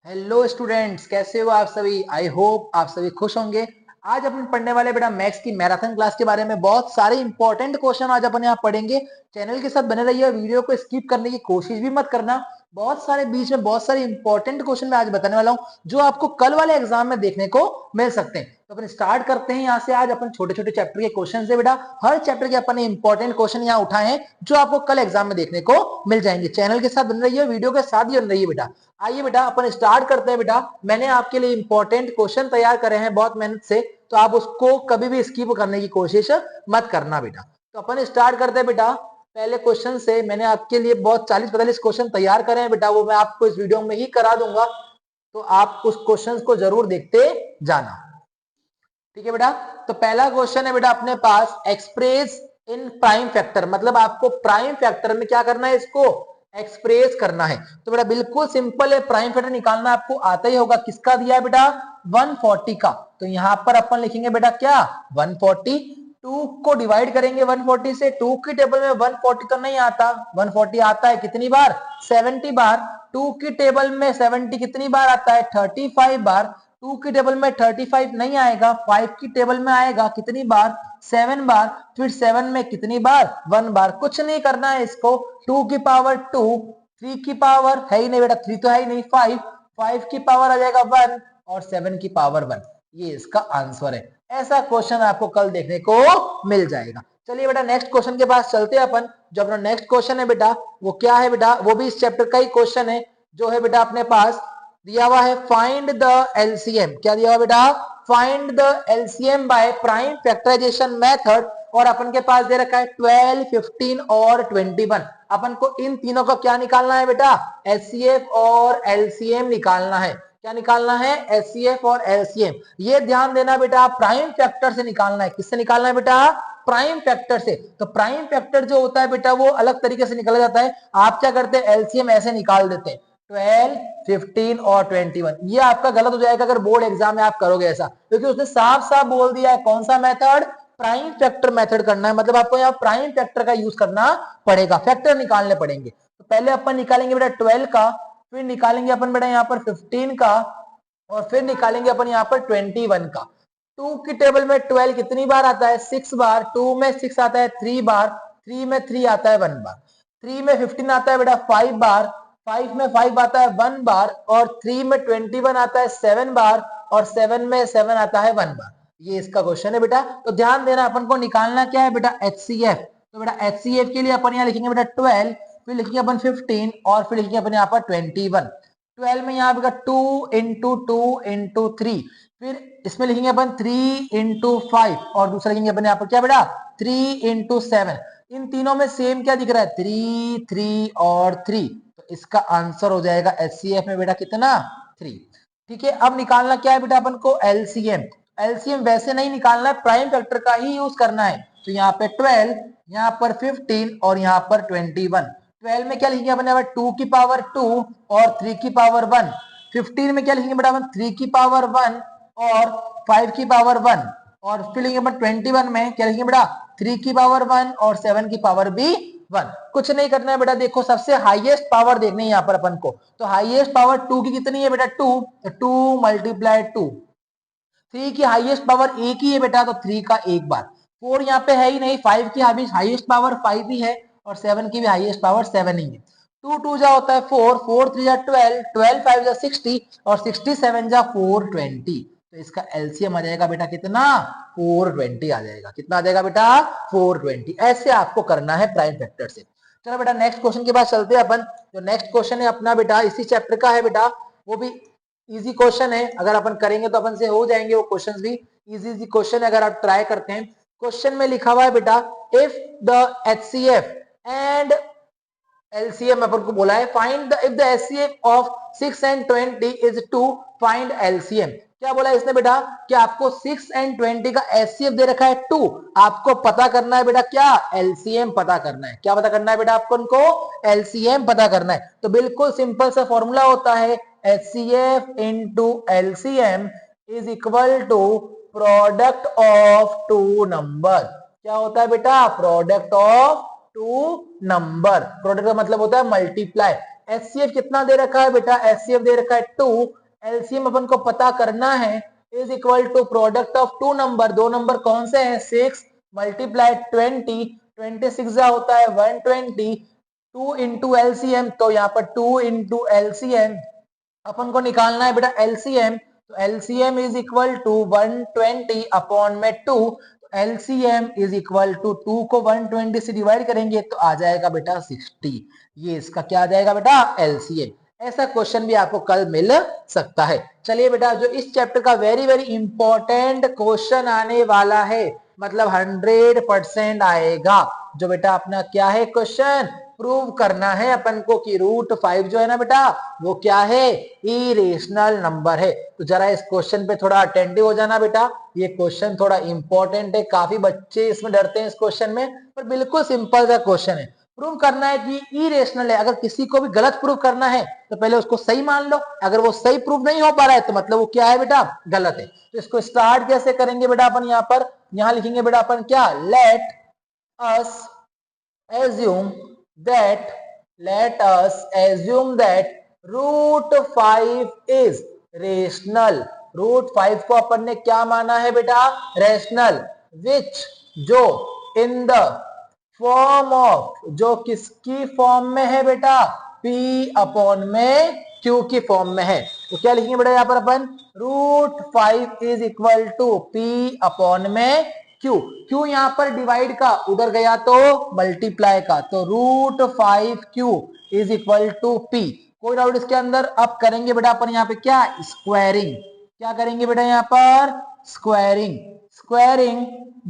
Hello students, कैसे हो आप सभी। आई होप आप सभी खुश होंगे। आज अपन पढ़ने वाले बेटा मैथ्स की मैराथन क्लास के बारे में बहुत सारे इंपॉर्टेंट क्वेश्चन आज अपन यहाँ पढ़ेंगे। चैनल के साथ बने रहिए, वीडियो को स्किप करने की कोशिश भी मत करना। बहुत सारे बीच में बहुत सारे इंपॉर्टेंट क्वेश्चन मैं आज बताने वाला हूँ जो आपको कल वाले एग्जाम में देखने को मिल सकते हैं। तो अपन स्टार्ट करते हैं यहाँ से। आज अपन छोटे छोटे चैप्टर के क्वेश्चन से बेटा हर चैप्टर के अपन ने इंपॉर्टेंट क्वेश्चन यहाँ उठाए हैं जो आपको कल एग्जाम में देखने को मिल जाएंगे। चैनल के साथ बन रही है, वीडियो के साथ ही बन रही है बेटा। आइए बेटा अपन स्टार्ट करते हैं। बेटा मैंने आपके लिए इंपॉर्टेंट क्वेश्चन तैयार करे हैं बहुत मेहनत से, तो आप उसको कभी भी स्किप करने की कोशिश मत करना बेटा। तो अपन स्टार्ट करते हैं बेटा पहले क्वेश्चन से। मैंने आपके लिए बहुत 40-45 क्वेश्चन तैयार करे हैं बेटा, वो मैं आपको इस वीडियो में ही करा दूंगा, तो आप उस क्वेश्चन को जरूर देखते जाना। ठीक है बेटा। तो पहला क्वेश्चन है बेटा अपने पास, एक्सप्रेस इन प्राइम फैक्टर, मतलब आपको प्राइम फैक्टर में क्या करना है, इसको एक्सप्रेस करना है। तो बेटा बिल्कुल सिंपल है, प्राइम फैक्टर निकालना आपको आता ही होगा। किसका दिया है बेटा, 140 का। तो यहां पर अपन लिखेंगे बेटा क्या, 140। 2 को डिवाइड करेंगे 140 से। 2 की टेबल में 140 तो नहीं आता, 140 आता है कितनी बार, 70 बार। 2 की टेबल में 70 कितनी बार आता है, 35 बार। 2 की टेबल में 35 नहीं आएगा, 5 की टेबल में आएगा कितनी बार, 7 बार। फिर 7 में कितनी बार, 1 बार। कुछ नहीं करना है इसको। 2 की पावर 2, 3 की पावर है ही नहीं बेटा, 3 तो है ही नहीं, 5, 5 की पावर आ जाएगा 1 और 7 की पावर 1। ये इसका आंसर है। ऐसा क्वेश्चन आपको कल देखने को मिल जाएगा। चलिए बेटा नेक्स्ट क्वेश्चन के पास चलते हैं अपन। जो अपना नेक्स्ट क्वेश्चन है बेटा वो क्या है बेटा, वो भी इस चैप्टर का ही क्वेश्चन है, जो है बेटा अपने पास दिया हुआ है, फाइंड द एलसीएम। क्या दिया हुआ बेटा, find the LCM by prime factorisation method. और अपन के पास दे रखा है 12, 15 और 21। अपन को इन तीनों का क्या निकालना है बेटा, एचसीएफ और एलसीएम निकालना है। क्या निकालना है, एचसीएफ और एलसीएम। ये ध्यान देना बेटा, प्राइम फैक्टर से निकालना है। किससे निकालना है बेटा, प्राइम फैक्टर से। तो प्राइम फैक्टर जो होता है बेटा वो अलग तरीके से निकाला जाता है। आप क्या करते हैं, एलसीएम ऐसे निकाल देते हैं, 12, 15 और 21। ये आपका गलत हो जाएगा अगर बोर्ड एग्जाम में आप करोगे ऐसा, क्योंकि उसने साफ साफ बोल दिया है कौन सा मेथड, प्राइम फैक्टर मेथड करना है। मतलब आपको यहाँ प्राइम फैक्टर का यूज करना पड़ेगा, फैक्टर निकालने पड़ेंगे। तो पहले अपन निकालेंगे बेटा 12 का, फिर निकालेंगे अपन बेटा यहाँ पर 15 का, और फिर निकालेंगे अपन यहाँ पर 21 का। 2 की टेबल में 12 कितनी बार आता है, 6 बार। 2 में 6 आता है 3 बार। 3 में 3 आता है 1 बार। 3 में 15 आता है बेटा 5 बार। 5 में 5 आता है 1 बार। और 3 में 21 आता है 7 बार। और 7 में 7 आता है 1 बार। ये इसका क्वेश्चन है बेटा। तो ध्यान देना, अपन को निकालना क्या है बेटा, एचसीएफ। तो बेटा एचसीएफ के लिए अपन यहाँ लिखेंगे बेटा 12, फिर लिखेंगे अपन 15 और फिर लिखेंगे अपन यहाँ पर 21। 12 में यहाँ पे 2 इंटू 2 इंटू 3, फिर इसमें लिखेंगे अपन 3 इंटू 5 और दूसरा लिखेंगे अपन यहाँ पर क्या बेटा 3 इंटू 7। इन तीनों में सेम क्या दिख रहा है, 3, 3 और 3। तो इसका आंसर हो जाएगा एचसीएफ में बेटा कितना, 3। ठीक है। अब निकालना क्या है बेटा अपन को, एलसीएम। एलसीएम वैसे नहीं निकालना है, प्राइम फैक्टर का ही यूज करना है। तो यहाँ पे 12, यहाँ पर 15 और यहाँ पर 21। 12 में क्या लिखेंगे अपन, 2 की पावर 2 और 3 की पावर 1। 15 में क्या लिखेंगे बेटा अपन, 3 की पावर 1 और 5 की पावर 1। और फिर लिखेंगे अपन 21 में क्या लिखेंगे बेटा, 3 की पावर 1 और 7 की पावर भी 1। कुछ नहीं करना है बेटा, देखो सबसे हाईएस्ट पावर देखनी है यहाँ पर अपन को। तो हाईएस्ट पावर 2 की कितनी है बेटा, 2। 2 मल्टीप्लाई 2। 3 की हाईएस्ट पावर एक ही है बेटा, तो 3 का एक बार। 4 यहाँ पे है ही नहीं। 5 की हाईएस्ट पावर 5 ही है और 7 की भी हाईएस्ट पावर 7 ही है। 2 2 जा होता है 4, 4 3 जा 12, 12 5 जा 60 और 67 जा 420। तो इसका एलसीएम आ जाएगा बेटा कितना, 420 आ जाएगा। कितना आ जाएगा बेटा, 420। ऐसे आपको करना है प्राइम फैक्टर से। चलो बेटा नेक्स्ट क्वेश्चन के पास चलते हैं अपन। जो नेक्स्ट क्वेश्चन है अपना बेटा इसी चैप्टर का है बेटा, वो भी इजी क्वेश्चन है। अगर अपन करेंगे तो अपन से हो जाएंगे वो क्वेश्चंस भी। इजी इजी क्वेश्चन है, अगर आप ट्राई करते हैं। क्वेश्चन में लिखा हुआ है बेटा, if the HCF and LCM अपन को बोला है, find the if the HCF of 6 and 20 is 2, find LCM. क्या बोला है इसने बेटा, कि आपको 6 एंड 20 का एचसीएफ दे रखा है 2, आपको पता करना है बेटा क्या, एलसीएम पता करना है। क्या पता करना है बेटा आपको, उनको एलसीएम पता करना है। तो बिल्कुल सिंपल सा फॉर्मूला होता है, HCF into LCM is equal to product of two number. क्या होता है बेटा, product of two number. Product का मतलब होता है मल्टीप्लाई। HCF कितना दे रखा है बेटा, HCF दे रखा है 2, एलसीएम अपन को पता करना है, is equal to product of two number, दो नंबर कौन से हैं, 6 मल्टीप्लाई 20, 26 होता है 120, 2 इंटू एलसीएम, तो यहाँ पर 2 इंटू एलसीएम अपन को निकालना है बेटा एलसीएम, तो LCM is equal to 120 upon में 2, एलसीएम इज इक्वल टू 2 को 120 से डिवाइड करेंगे तो आ जाएगा बेटा 60, ये इसका क्या आ जाएगा बेटा एलसीएम। ऐसा क्वेश्चन भी आपको कल मिल सकता है। चलिए बेटा जो इस चैप्टर का वेरी वेरी इंपॉर्टेंट क्वेश्चन आने वाला है, मतलब 100% आएगा, जो बेटा अपना क्या है क्वेश्चन, प्रूव करना है अपन को कि √5 जो है ना बेटा वो क्या है, इरेशनल नंबर है। तो जरा इस क्वेश्चन पे थोड़ा अटेंटिव हो जाना बेटा, ये क्वेश्चन थोड़ा इंपॉर्टेंट है, काफी बच्चे इसमें डरते हैं इस क्वेश्चन में, पर बिल्कुल सिंपल सा क्वेश्चन है। प्रूव करना है कि इरेशनल है, अगर किसी को भी गलत प्रूव करना है तो पहले उसको सही मान लो, अगर वो सही प्रूव नहीं हो पा रहा है तो मतलब वो क्या है बेटा गलत है। तो इसको स्टार्ट कैसे करेंगे बेटा अपन, यहाँ पर यहाँ लिखेंगे बेटा अपन क्या, let us assume that let us assume that √5 is rational, √5 को अपन ने क्या माना है बेटा रेशनल, which जो in the form of, जो किसकी फॉर्म में है बेटा, p अपॉन में q की फॉर्म में है। तो क्या लिखेंगे बेटा यहाँ पर अपन, √5 is equal to p upon में क्यू यहां पर डिवाइड का, उधर गया तो मल्टीप्लाई का, तो √5q is equal to p। कोई डाउट इसके अंदर। अब करेंगे बेटा अपन यहाँ पे क्या, स्क्वायरिंग, क्या करेंगे बेटा यहाँ पर स्क्वायरिंग, स्क्वायरिंग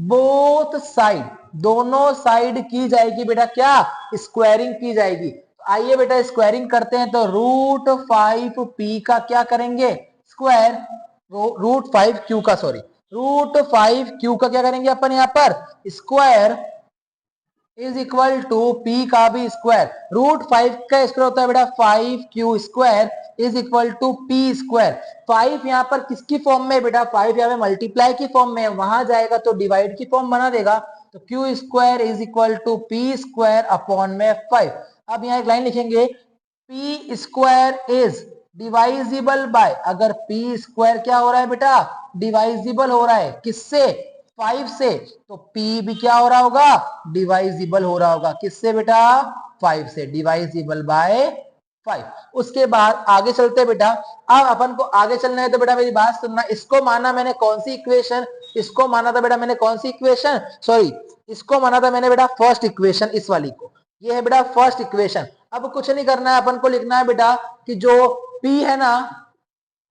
बोथ साइड, दोनों साइड की जाएगी बेटा, क्या स्क्वायरिंग की जाएगी। तो आइए बेटा स्क्वायरिंग करते हैं, तो √5p का क्या करेंगे स्क्वायर, √5q का सॉरी, √5q का क्या करेंगे अपन यहाँ पर square is equal to p का भी स्क्वायर, √5 का स्क्वायर होता है बेटा 5q square is equal to p square. 5 यहाँ पर किसकी फॉर्म में बेटा, 5 यहाँ पे मल्टीप्लाई की फॉर्म में, वहां जाएगा तो डिवाइड की फॉर्म बना देगा, तो q square is equal to p square upon में 5। अब यहाँ एक लाइन लिखेंगे, p square is divisible by, अगर p स्क्वायर क्या हो रहा है बेटा डिवाइजिबल हो रहा है किससे, 5 से, तो p भी क्या हो रहा होगा डिवाइजिबल हो रहा होगा, किससे बेटा 5 से, डिवाइजिबल बाय 5। उसके बाद आगे चलते बेटा, अब अपन को आगे चलना है तो बेटा मेरी बात सुनना, इसको माना मैंने कौन सी इक्वेशन, इसको माना था बेटा मैंने कौन सी इक्वेशन, सॉरी इसको माना था मैंने बेटा फर्स्ट इक्वेशन, इस वाली को, ये है बेटा फर्स्ट इक्वेशन। अब कुछ नहीं करना है, अपन को लिखना है बेटा कि जो p है ना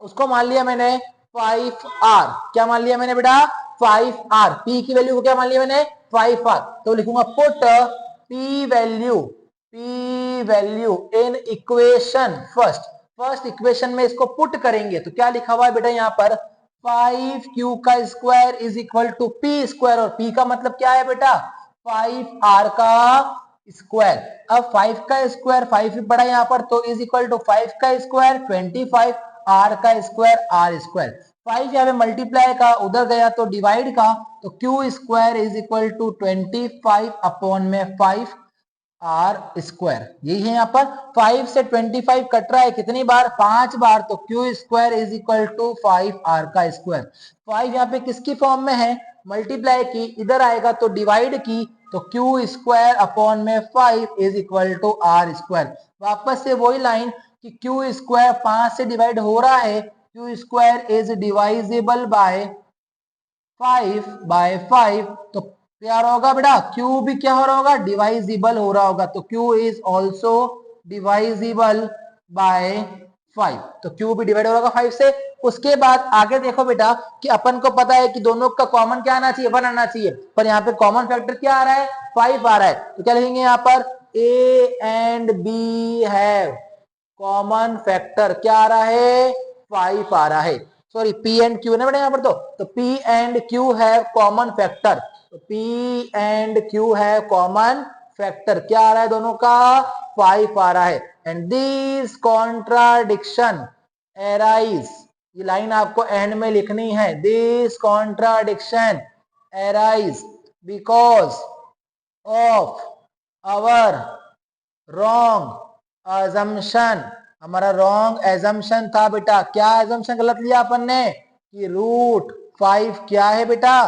उसको मान लिया मैंने 5r, क्या मान लिया मैंने बेटा 5r, p की वैल्यू को क्या मान लिया मैंने 5r, तो लिखूंगा put p value in equation first, first equation में इसको पुट करेंगे तो क्या लिखा हुआ है बेटा यहाँ पर 5q का square is equal to p square, और p का मतलब क्या है बेटा 5r का स्क्वायर। अब 5 का स्क्वायर 5 पड़ा यहाँ पर, तो इज इक्वल टू 5 का स्क्वायर 25, r का स्क्वायर r स्क्वायर, 5 यहाँ पे मल्टीप्लाई का, उधर गया तो डिवाइड का, तो q square is equal to 25 upon में 5 r स्क्वायर। यही है यहाँ पर 5 से 25 कट रहा है कितनी बार 5 बार, तो q square is equal to 5r का स्क्वायर। 5 यहाँ पे किसकी फॉर्म में है मल्टीप्लाई की, इधर आएगा तो डिवाइड की, तो q स्क्वायर अपॉन में 5 is equal to r square. वापस से वही लाइन कि q स्क्वायर 5 से डिवाइड हो रहा है, q square is divisible by 5 तो क्या होगा बेटा q भी क्या हो रहा होगा डिवाइजिबल हो रहा होगा, तो q इज ऑल्सो डिवाइजिबल बाय 5, तो q भी डिवाइड हो रहा होगा 5 से। उसके बाद आगे देखो बेटा कि अपन को पता है कि दोनों का कॉमन क्या आना चाहिए 1 आना चाहिए, पर यहाँ पे कॉमन फैक्टर क्या आ रहा है 5 आ रहा है, तो क्या लिखेंगे यहाँ पर a and b have common factor, क्या आ रहा है 5 आ रहा है, सॉरी p एंड q ना बेटा यहाँ पर, तो p and q have common factor, तो p and q have common factor, क्या आ रहा है दोनों का 5 आ रहा है। एंड दिस कॉन्ट्राडिक्शन एराइज, ये लाइन आपको एंड में लिखनी है, this contradiction arise because of our wrong assumption, हमारा रॉन्ग एजम्पशन था बेटा। क्या एजम्पशन गलत लिया अपन ने कि रूट 5 क्या है बेटा,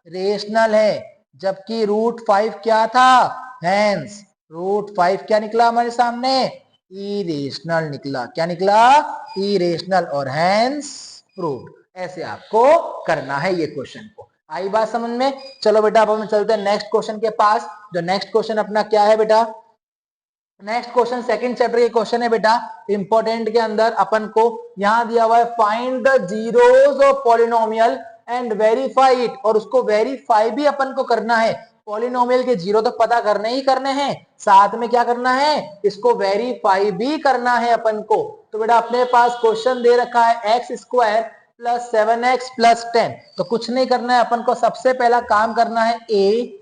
रेशनल है, जबकि रूट 5 क्या था, हेंस रूट 5 क्या निकला हमारे सामने, इरेशनल निकला। क्या निकला, इरेशनल, और हेंस प्रूव्ड। ऐसे आपको करना है ये क्वेश्चन को। आई बात समझ में? चलो बेटा अब हम चलते हैं नेक्स्ट क्वेश्चन के पास। जो नेक्स्ट क्वेश्चन अपना क्या है बेटा, नेक्स्ट क्वेश्चन सेकंड चैप्टर के क्वेश्चन है बेटा, इंपॉर्टेंट के अंदर अपन को यहां दिया हुआ है find the zeros of polynomial and verify it, और उसको वेरीफाई भी अपन को करना है। पॉलिनोमियल के जीरो तो पता करने ही करने हैं, साथ में क्या करना है, इसको वेरीफाई भी करना है अपन को। तो बेटा अपने पास क्वेश्चन दे रखा है x square plus 7x plus 10। तो कुछ नहीं करना है अपन को, सबसे पहला काम करना है ए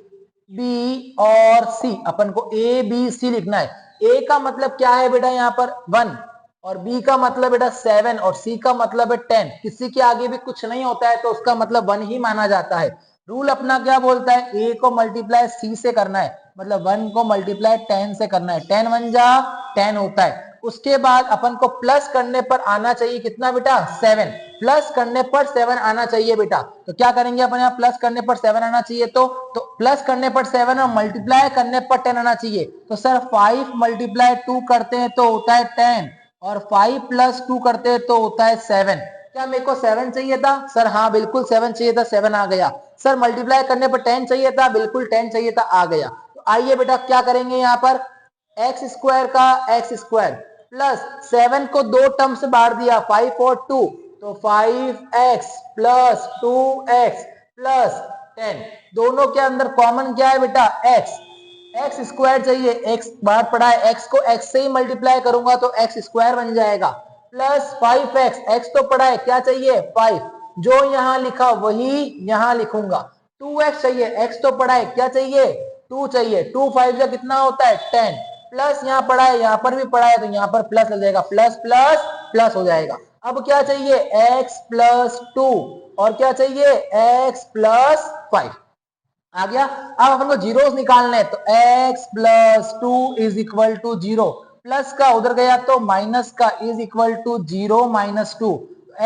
बी और सी, अपन को ए बी सी लिखना है। ए का मतलब क्या है बेटा, यहाँ पर 1, और बी का मतलब बेटा 7, और सी का मतलब है 10। किसी के आगे भी कुछ नहीं होता है तो उसका मतलब 1 ही माना जाता है। रूल अपना क्या बोलता है, ए को मल्टीप्लाई सी से करना है, मतलब 1 को मल्टीप्लाई 10 से करना है, 10 1 जा 10 होता है। उसके बाद अपन को प्लस करने पर आना चाहिए कितना बेटा, 7, प्लस करने पर 7 आना चाहिए बेटा। तो क्या करेंगे अपन, यहाँ प्लस करने पर 7 आना चाहिए, तो प्लस करने पर 7 और मल्टीप्लाई करने पर 10 आना चाहिए। तो सर 5 मल्टीप्लाई 2 करते हैं तो होता है 10, और 5 प्लस 2 करते हैं तो होता है 7। क्या मेरे को 7 चाहिए था सर, हाँ बिल्कुल 7 चाहिए था, 7 आ गया। सर मल्टीप्लाई करने पर 10 चाहिए था, बिल्कुल 10 चाहिए था, आ गया। तो आइए बेटा क्या करेंगे, यहाँ पर एक्स स्क्वायर का एक्स स्क्वायर प्लस 7 को दो टर्म से बाहर दिया, 5 और 2, तो 5x प्लस 2x प्लस 10, दोनों के अंदर कॉमन क्या है बेटा, x, एक्स स्क्वायर चाहिए, x बाहर पड़ा है, x को x से ही मल्टीप्लाई करूंगा तो x स्क्वायर बन जाएगा, प्लस 5x, x तो पड़ा है, क्या चाहिए 5, जो यहां लिखा वही यहां लिखूंगा। 2x चाहिए, x तो पड़ा है, क्या चाहिए 2 चाहिए, 2 5 का कितना होता है 10, प्लस यहाँ पड़ा है, यहाँ पर भी पड़ा है, तो यहाँ पर प्लस लग जाएगा, प्लस प्लस प्लस हो जाएगा। अब क्या चाहिए x प्लस 2, और क्या चाहिए x प्लस 5, आ गया। अब अपन को जीरोस निकालने हैं, तो x plus 2 is equal to 0, plus का उधर गया तो माइनस का is equal to 0 minus 2,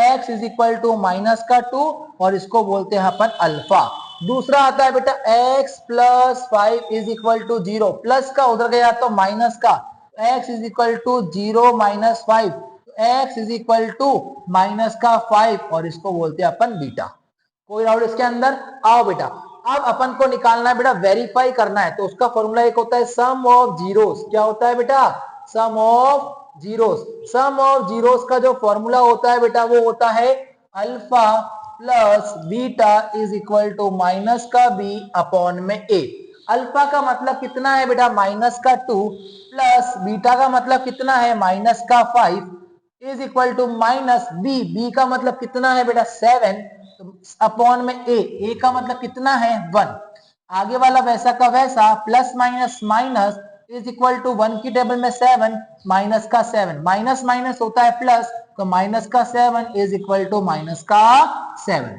x is equal to minus का 2, और इसको बोलते हैं अपन अल्फा। दूसरा आता है बेटा x plus 5 is equal to 0, plus का उधर गया तो माइनस का, x is equal to 0 minus 5, x is equal to minus का 5, और इसको बोलते हैं अपन बीटा। कोई डाउट इसके अंदर? आओ बेटा अब अपन को निकालना है बेटा, वेरीफाई करना है, तो उसका फॉर्मूला एक होता है सम ऑफ जीरोस। क्या होता है बेटा, sum of zeros. Sum of zeros का जो फॉर्मूला होता है बेटा वो होता है alpha plus beta is equal to minus का बी अपॉन में ए। अल्फा का मतलब कितना है बेटा, माइनस का 2, प्लस बीटा का मतलब कितना है, माइनस का 5, is equal to minus b, b का मतलब कितना है बेटा 7, अपॉन में ए का मतलब कितना है 1। आगे वाला वैसा का वैसा, plus minus minus is equal to 1 की टेबल में 7 माइनस का 7, माइनस माइनस होता है प्लस, तो माइनस का 7 इज इक्वल टू माइनस का 7।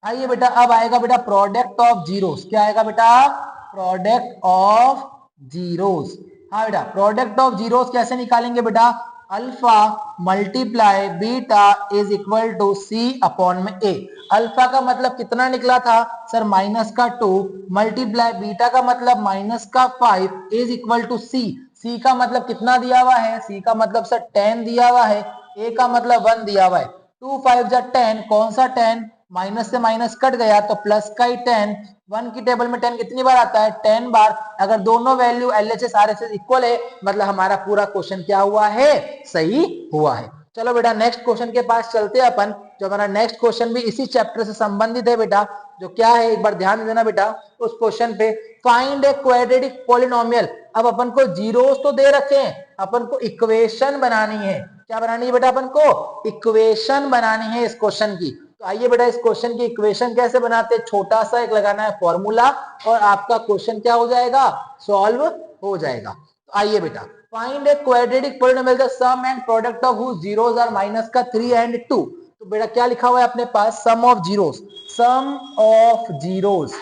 आइए बेटा अब आएगा बेटा प्रोडक्ट ऑफ जीरोस। क्या आएगा बेटा, प्रोडक्ट ऑफ जीरोस। हाँ बेटा प्रोडक्ट ऑफ जीरोस कैसे निकालेंगे बेटा, alpha multiply beta is equal to c upon में ए। अल्फा का मतलब कितना निकला था सर, माइनस का 2, मल्टीप्लाई बीटा का मतलब माइनस का 5 इज इक्वल टू सी। सी का मतलब कितना दिया हुआ है, सी का मतलब सर 10 दिया हुआ है, ए का मतलब 1 दिया हुआ है। 2 5 जा 10, कौन सा 10, माइनस से माइनस कट गया तो प्लस का ही 10, 1 की टेबल में 10 कितनी बार आता है 10 बार। अगर दोनों वैल्यू एलएचएस आरएचएस इक्वल है मतलब हमारा पूरा क्वेश्चन क्या हुआ है, सही हुआ है। चलो बेटा नेक्स्ट क्वेश्चन के पास चलते हैं अपन। जो हमारा नेक्स्ट क्वेश्चन भी इसी चैप्टर से संबंधित है बेटा, जो क्या है एक बार ध्यान देना बेटा उस क्वेश्चन पे। Find a quadratic polynomial. अब अपन को जीरोस तो दे रखे हैं, अपन को इक्वेशन बनानी है। क्या बनानी है बेटा, अपन को इक्वेशन बनानी है इस क्वेश्चन की। तो आइए बेटा इस क्वेश्चन की इक्वेशन कैसे बनाते हैं, छोटा सा एक लगाना है फॉर्मूला और आपका क्वेश्चन क्या हो जाएगा, सॉल्व हो जाएगा। तो आइए बेटा find a quadratic polynomial the sum and product of whose zeros are minus का 3 एंड 2। तो बेटा क्या लिखा हुआ है अपने पास, sum of zeros, sum of zeros,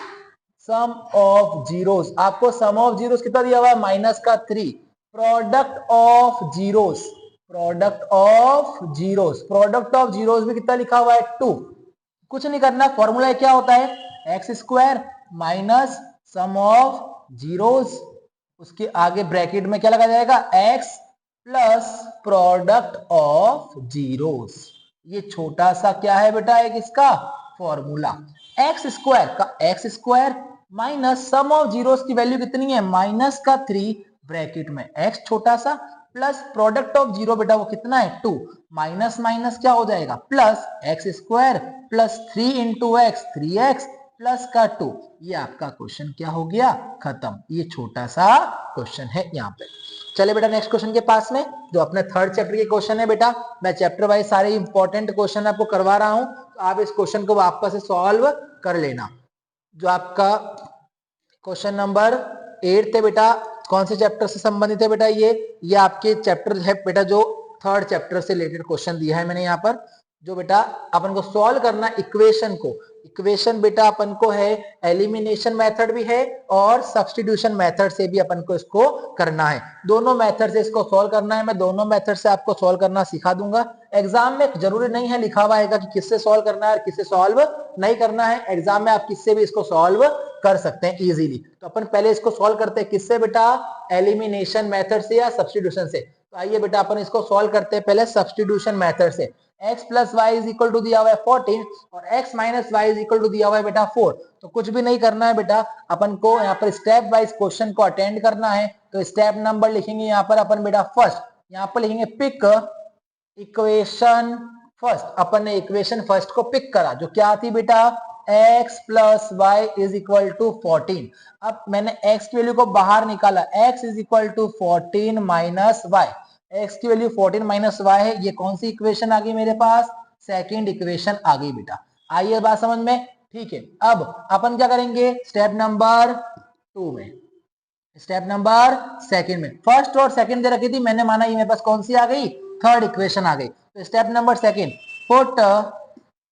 sum of zeros. आपको सम ऑफ जीरोस कितना दिया हुआ है, माइनस का 3, product of zeros, product of zeros, product of zeros में कितना लिखा हुआ है 2। कुछ नहीं करना, फॉर्मूला क्या होता है x square minus sum of zeros, उसके आगे ब्रैकेट में क्या लगा जाएगा x plus product of zeros. ये छोटा सा क्या है बेटा एक इसका फॉर्मूला, एक्स स्क्वायर का x square minus sum of zeros की वैल्यू कितनी है माइनस का 3 ब्रैकेट में एक्स छोटा सा प्लस प्रोडक्ट ऑफ जीरो बेटा वो कितना है 2, माइनस माइनस क्या हो जाएगा plus x square plus 3 into x 3x plus का 2। ये आपका क्वेश्चन क्या हो गया खत्म, ये छोटा सा क्वेश्चन है यहाँ पे। चले बेटा नेक्स्ट क्वेश्चन के पास में, जो अपने थर्ड चैप्टर के क्वेश्चन है बेटा, मैं चैप्टर वाइज सारे इंपॉर्टेंट क्वेश्चन आपको करवा रहा हूं, तो आप इस क्वेश्चन को वापस से सॉल्व कर लेना। जो आपका क्वेश्चन नंबर 8 है बेटा, कौन से चैप्टर से संबंधित है बेटा, ये आपके चैप्टर है बेटा, जो थर्ड चैप्टर से रिलेटेड क्वेश्चन दिया है मैंने यहाँ पर, जो बेटा अपन को सॉल्व करना इक्वेशन को। इक्वेशन बेटा अपन को है एलिमिनेशन मेथड भी है और सब्स्टिट्यूशन मेथड से भी अपन को इसको करना है, दोनों मेथड से इसको सॉल्व करना है। मैं दोनों मेथड से आपको सॉल्व करना सिखा दूंगा। एग्जाम में जरूरी नहीं है लिखा हुआ है कि किससे सॉल्व करना है और किससे सॉल्व नहीं करना है, एग्जाम में आप किससे भी इसको सॉल्व कर सकते हैं इजीली। तो अपन पहले इसको सॉल्व करते हैं किससे बेटा, एलिमिनेशन मेथड से या सब्स्टिट्यूशन से। तो आइए बेटा अपन इसको सॉल्व करते हैं पहले सब्स्टिट्यूशन मेथड से। x plus y is equal to दिया हुआ है 14 और x minus y is equal to दिया हुआ है बेटा 4। तो कुछ भी नहीं करना है बेटा, अपन को यहाँ पर स्टेप वाइज क्वेश्चन को अटेंड करना है। तो स्टेप नंबर लिखेंगे यहाँ पर अपन बेटा फर्स्ट, यहाँ पर लिखेंगे पिक इक्वेशन फर्स्ट। अपन ने इक्वेशन फर्स्ट को पिक करा जो क्या थी बेटा x plus y is equal to 14। अब मैंने x की वैल्यू को बाहर निकाला, x is equal to 14 minus y, x की वैल्यू 14 माइनस वाई है। ये कौन सी इक्वेशन आ गई मेरे पास, सेकेंड इक्वेशन आ गई बेटा। आइए बात समझ में, ठीक है। अब अपन क्या करेंगे स्टेप नंबर 2 में, स्टेप नंबर सेकंड में फर्स्ट और सेकंड दे रखी थी, मैंने माना ये मेरे पास कौन सी आ गई थर्ड इक्वेशन आ गई। तो step number second, put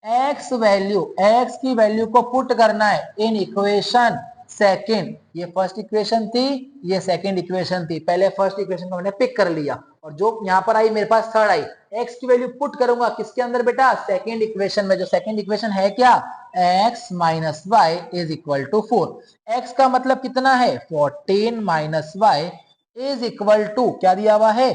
x value, x की वैल्यू को पुट करना है इन इक्वेशन सेकंड। ये फर्स्ट इक्वेशन थी, ये सेकंड इक्वेशन थी। पहले फर्स्ट इक्वेशन को मैंने पिक कर लिया और जो यहाँ पर आई मेरे पास थर्ड आई, x की वैल्यू पुट करूंगा किसके अंदर बेटा, सेकंड इक्वेशन में। जो सेकंड इक्वेशन है क्या, x minus y is equal to 4। x का मतलब कितना है 14 minus y is equal to क्या दिया हुआ है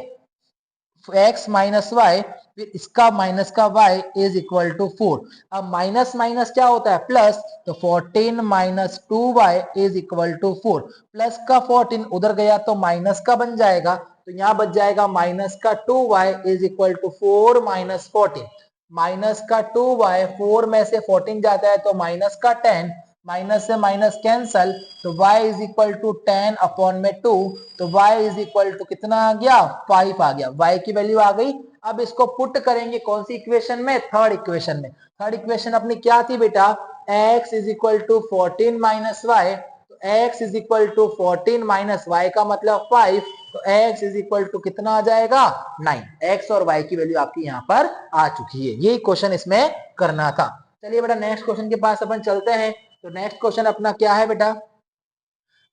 x माइनस वाई, फिर इसका माइनस का y इज इक्वल टू 4। अब माइनस माइनस क्या होता है प्लस, तो 14 minus 2y is equal to 4। Plus का 14 उधर गया तो माइनस का बन जाएगा, तो यहां बच जाएगा माइनस का 2y is equal to 4 minus 14। Minus का 2y, 4 में से 14 जाता है तो माइनस का 10, माइनस से माइनस कैंसल, तो y is equal to 10 upon में 2, तो y इज इक्वल टू कितना आ गया 5 आ गया, y की वैल्यू आ गई। अब इसको पुट करेंगे कौन सी इक्वेशन में, थर्ड इक्वेशन में। थर्ड इक्वेशन अपनी क्या थी बेटा, x is equal to 14 minus y, तो x is equal to 14 minus y का मतलब 5, तो x इज इक्वल टू कितना आ जाएगा 9। x और y की वैल्यू आपकी यहाँ पर आ चुकी है, यही क्वेश्चन इसमें करना था। चलिए बेटा नेक्स्ट क्वेश्चन के पास अपन चलते हैं। तो नेक्स्ट क्वेश्चन अपना क्या है बेटा,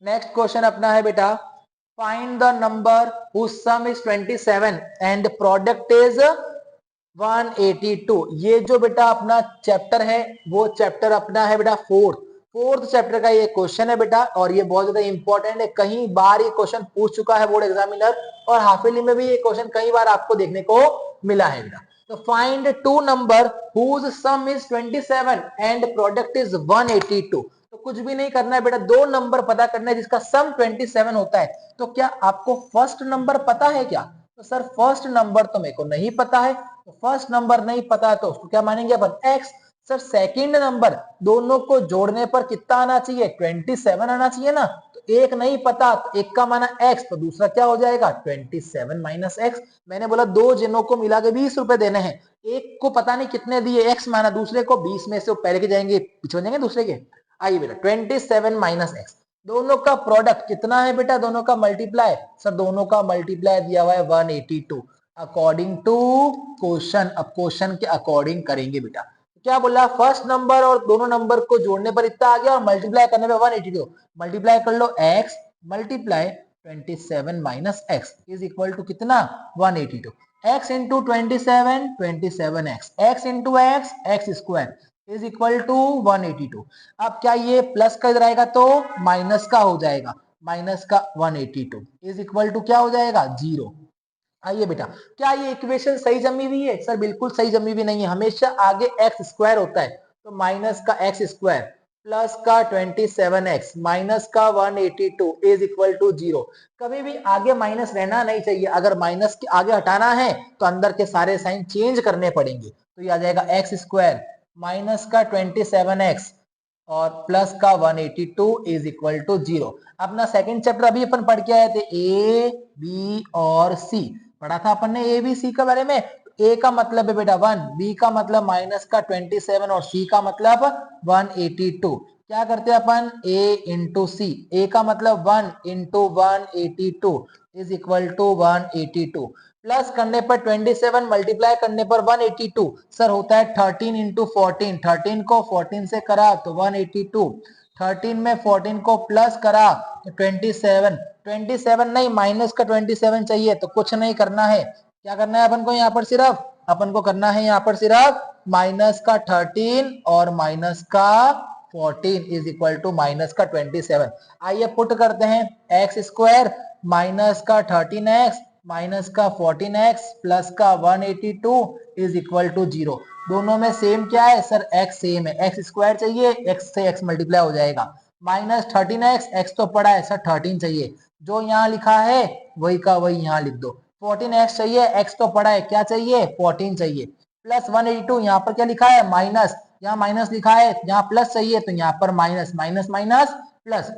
नेक्स्ट क्वेश्चन अपना है बेटा find the number whose sum is 27 and product is 182। ये जो बेटा अपना चैप्टर है वो चैप्टर अपना है बेटा फोर्थ चैप्टर का ये क्वेश्चन है बेटा, और ये बहुत ज्यादा इंपॉर्टेंट है। कई बार ये क्वेश्चन पूछ चुका है बोर्ड एग्जामिनर, और हाफ ईयरली में भी ये क्वेश्चन कई बार आपको देखने को मिला है बेटा। तो find two number whose sum is 27 and product is 182। तो कुछ भी नहीं करना है बेटा, दो नंबर पता करना है जिसका सम 27 होता है। तो क्या आपको फर्स्ट नंबर पता है क्या, तो सर फर्स्ट नंबर तो मेरे को नहीं पता है, तो फर्स्ट नंबर नहीं पता है तो उसको क्या मानेंगे अपन x। सर सेकंड नंबर, दोनों को जोड़ने पर कितना आना चाहिए 27 आना चाहिए ना, तो एक नहीं पता तो एक का माना x, तो दूसरा क्या हो जाएगा 27 माइनस एक्स। मैंने बोला दो जिनों को मिला के 20 रुपए देने हैं, एक को पता नहीं कितने दिए x माना, दूसरे को 20 में से पहले के जाएंगे पीछे जाएंगे दूसरे के। आइए बेटा 27 माइनस एक्स, दोनों का प्रोडक्ट कितना है बेटा, दोनों का मल्टीप्लाई, सर दोनों का मल्टीप्लाई दिया हुआ है 182 अकॉर्डिंग टू क्वेश्चन। अब क्वेश्चन के अकॉर्डिंग करेंगे बेटा, क्या बोला फर्स्ट नंबर और दोनों नंबर को जोड़ने पर इतना आ गया और मल्टीप्लाई करने पे 182। मल्टीप्लाई कर लो x multiply 27 minus x is equal to कितना 182 x into 27 27x x into x square is equal to 182। अब क्या ये प्लस का इधर आएगा तो माइनस का हो जाएगा, माइनस का 182 इज इक्वल टू क्या हो जाएगा 0। आइए बेटा, क्या ये इक्वेशन सही जमी हुई है? सर बिल्कुल सही जमी हुई नहीं है, हमेशा आगे एक्स स्क्वायर होता है, तो माइनस का एक्स स्क्वायर प्लस का 27x माइनस का 182 इज इक्वल टू 0। कभी भी आगे माइनस रहना नहीं चाहिए, अगर माइनस के आगे हटाना है तो अंदर के सारे साइन चेंज करने पड़ेंगे, तो ये आ जाएगा एक्स स्क्वायर माइनस का 27x और प्लस का 182 इज इक्वल टू 0। अपना सेकंड चैप्टर अभी अपन पढ़ के आए थे, ए बी और सी पढ़ा था अपन ने ए बी सी के बारे में। ए का मतलब है बेटा 1, बी का मतलब माइनस का 27 और सी का मतलब 182। क्या करते हैं अपन ए इंटू सी, ए का मतलब 1 into 182 is equal to 182 plus करने पर 27 मल्टीप्लाई करने पर 182 सर होता है 13 इंटू 14, 13 को 14 से करा तो 182, 13 में 14 को प्लस करा तो 27, 27 नहीं माइनस का 27 चाहिए, तो कुछ नहीं करना है, क्या करना है अपन को यहाँ पर सिर्फ अपन को करना है यहाँ पर सिर्फ माइनस का 13 और माइनस का 14 इज इक्वल टू माइनस का 27। आइए पुट करते हैं एक्स स्क्वायर माइनस का 13x माइनस का 14x प्लस का 182 इज इक्वल टू 0। दोनों में सेम क्या है सर x सेम है, x स्क्वायर चाहिए, x से x मल्टीप्लाई हो जाएगा, माइनस 13x x तो पड़ा है सर 13 चाहिए, जो यहाँ लिखा है वही का वही यहाँ लिख दो, 14x चाहिए, x तो पड़ा है क्या चाहिए 14 चाहिए, प्लस 182 यहाँ पर क्या लिखा है माइनस, यहाँ माइनस लिखा है, यहाँ प्लस चाहिए तो यहाँ पर minus, minus minus plus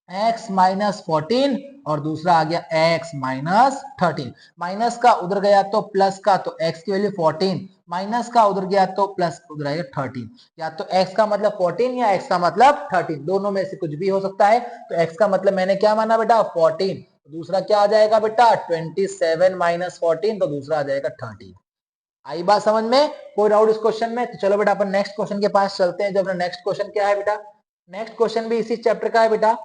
x minus 14 और दूसरा आ गया x माइनस 13, माइनस का उधर गया तो प्लस का, तो x की वैल्यू 14, माइनस का उधर गया तो प्लस उधर आएगा 13, या तो x का मतलब 14 या x का मतलब 13, दोनों में से कुछ भी हो सकता है, तो x का मतलब मैंने क्या माना बेटा 14, दूसरा क्या आ जाएगा बेटा 27 माइनस 14, तो दूसरा आ जाएगा 13। आई बात समझ में? कोई डाउट इस क्वेश्चन में? तो चलो बेटा अपन नेक्स्ट क्वेश्चन के पास चलते हैं। जो अपना नेक्स्ट क्वेश्चन क्या है बेटा, नेक्स्ट क्वेश्चन भी इसी चैप्टर का है बेटा।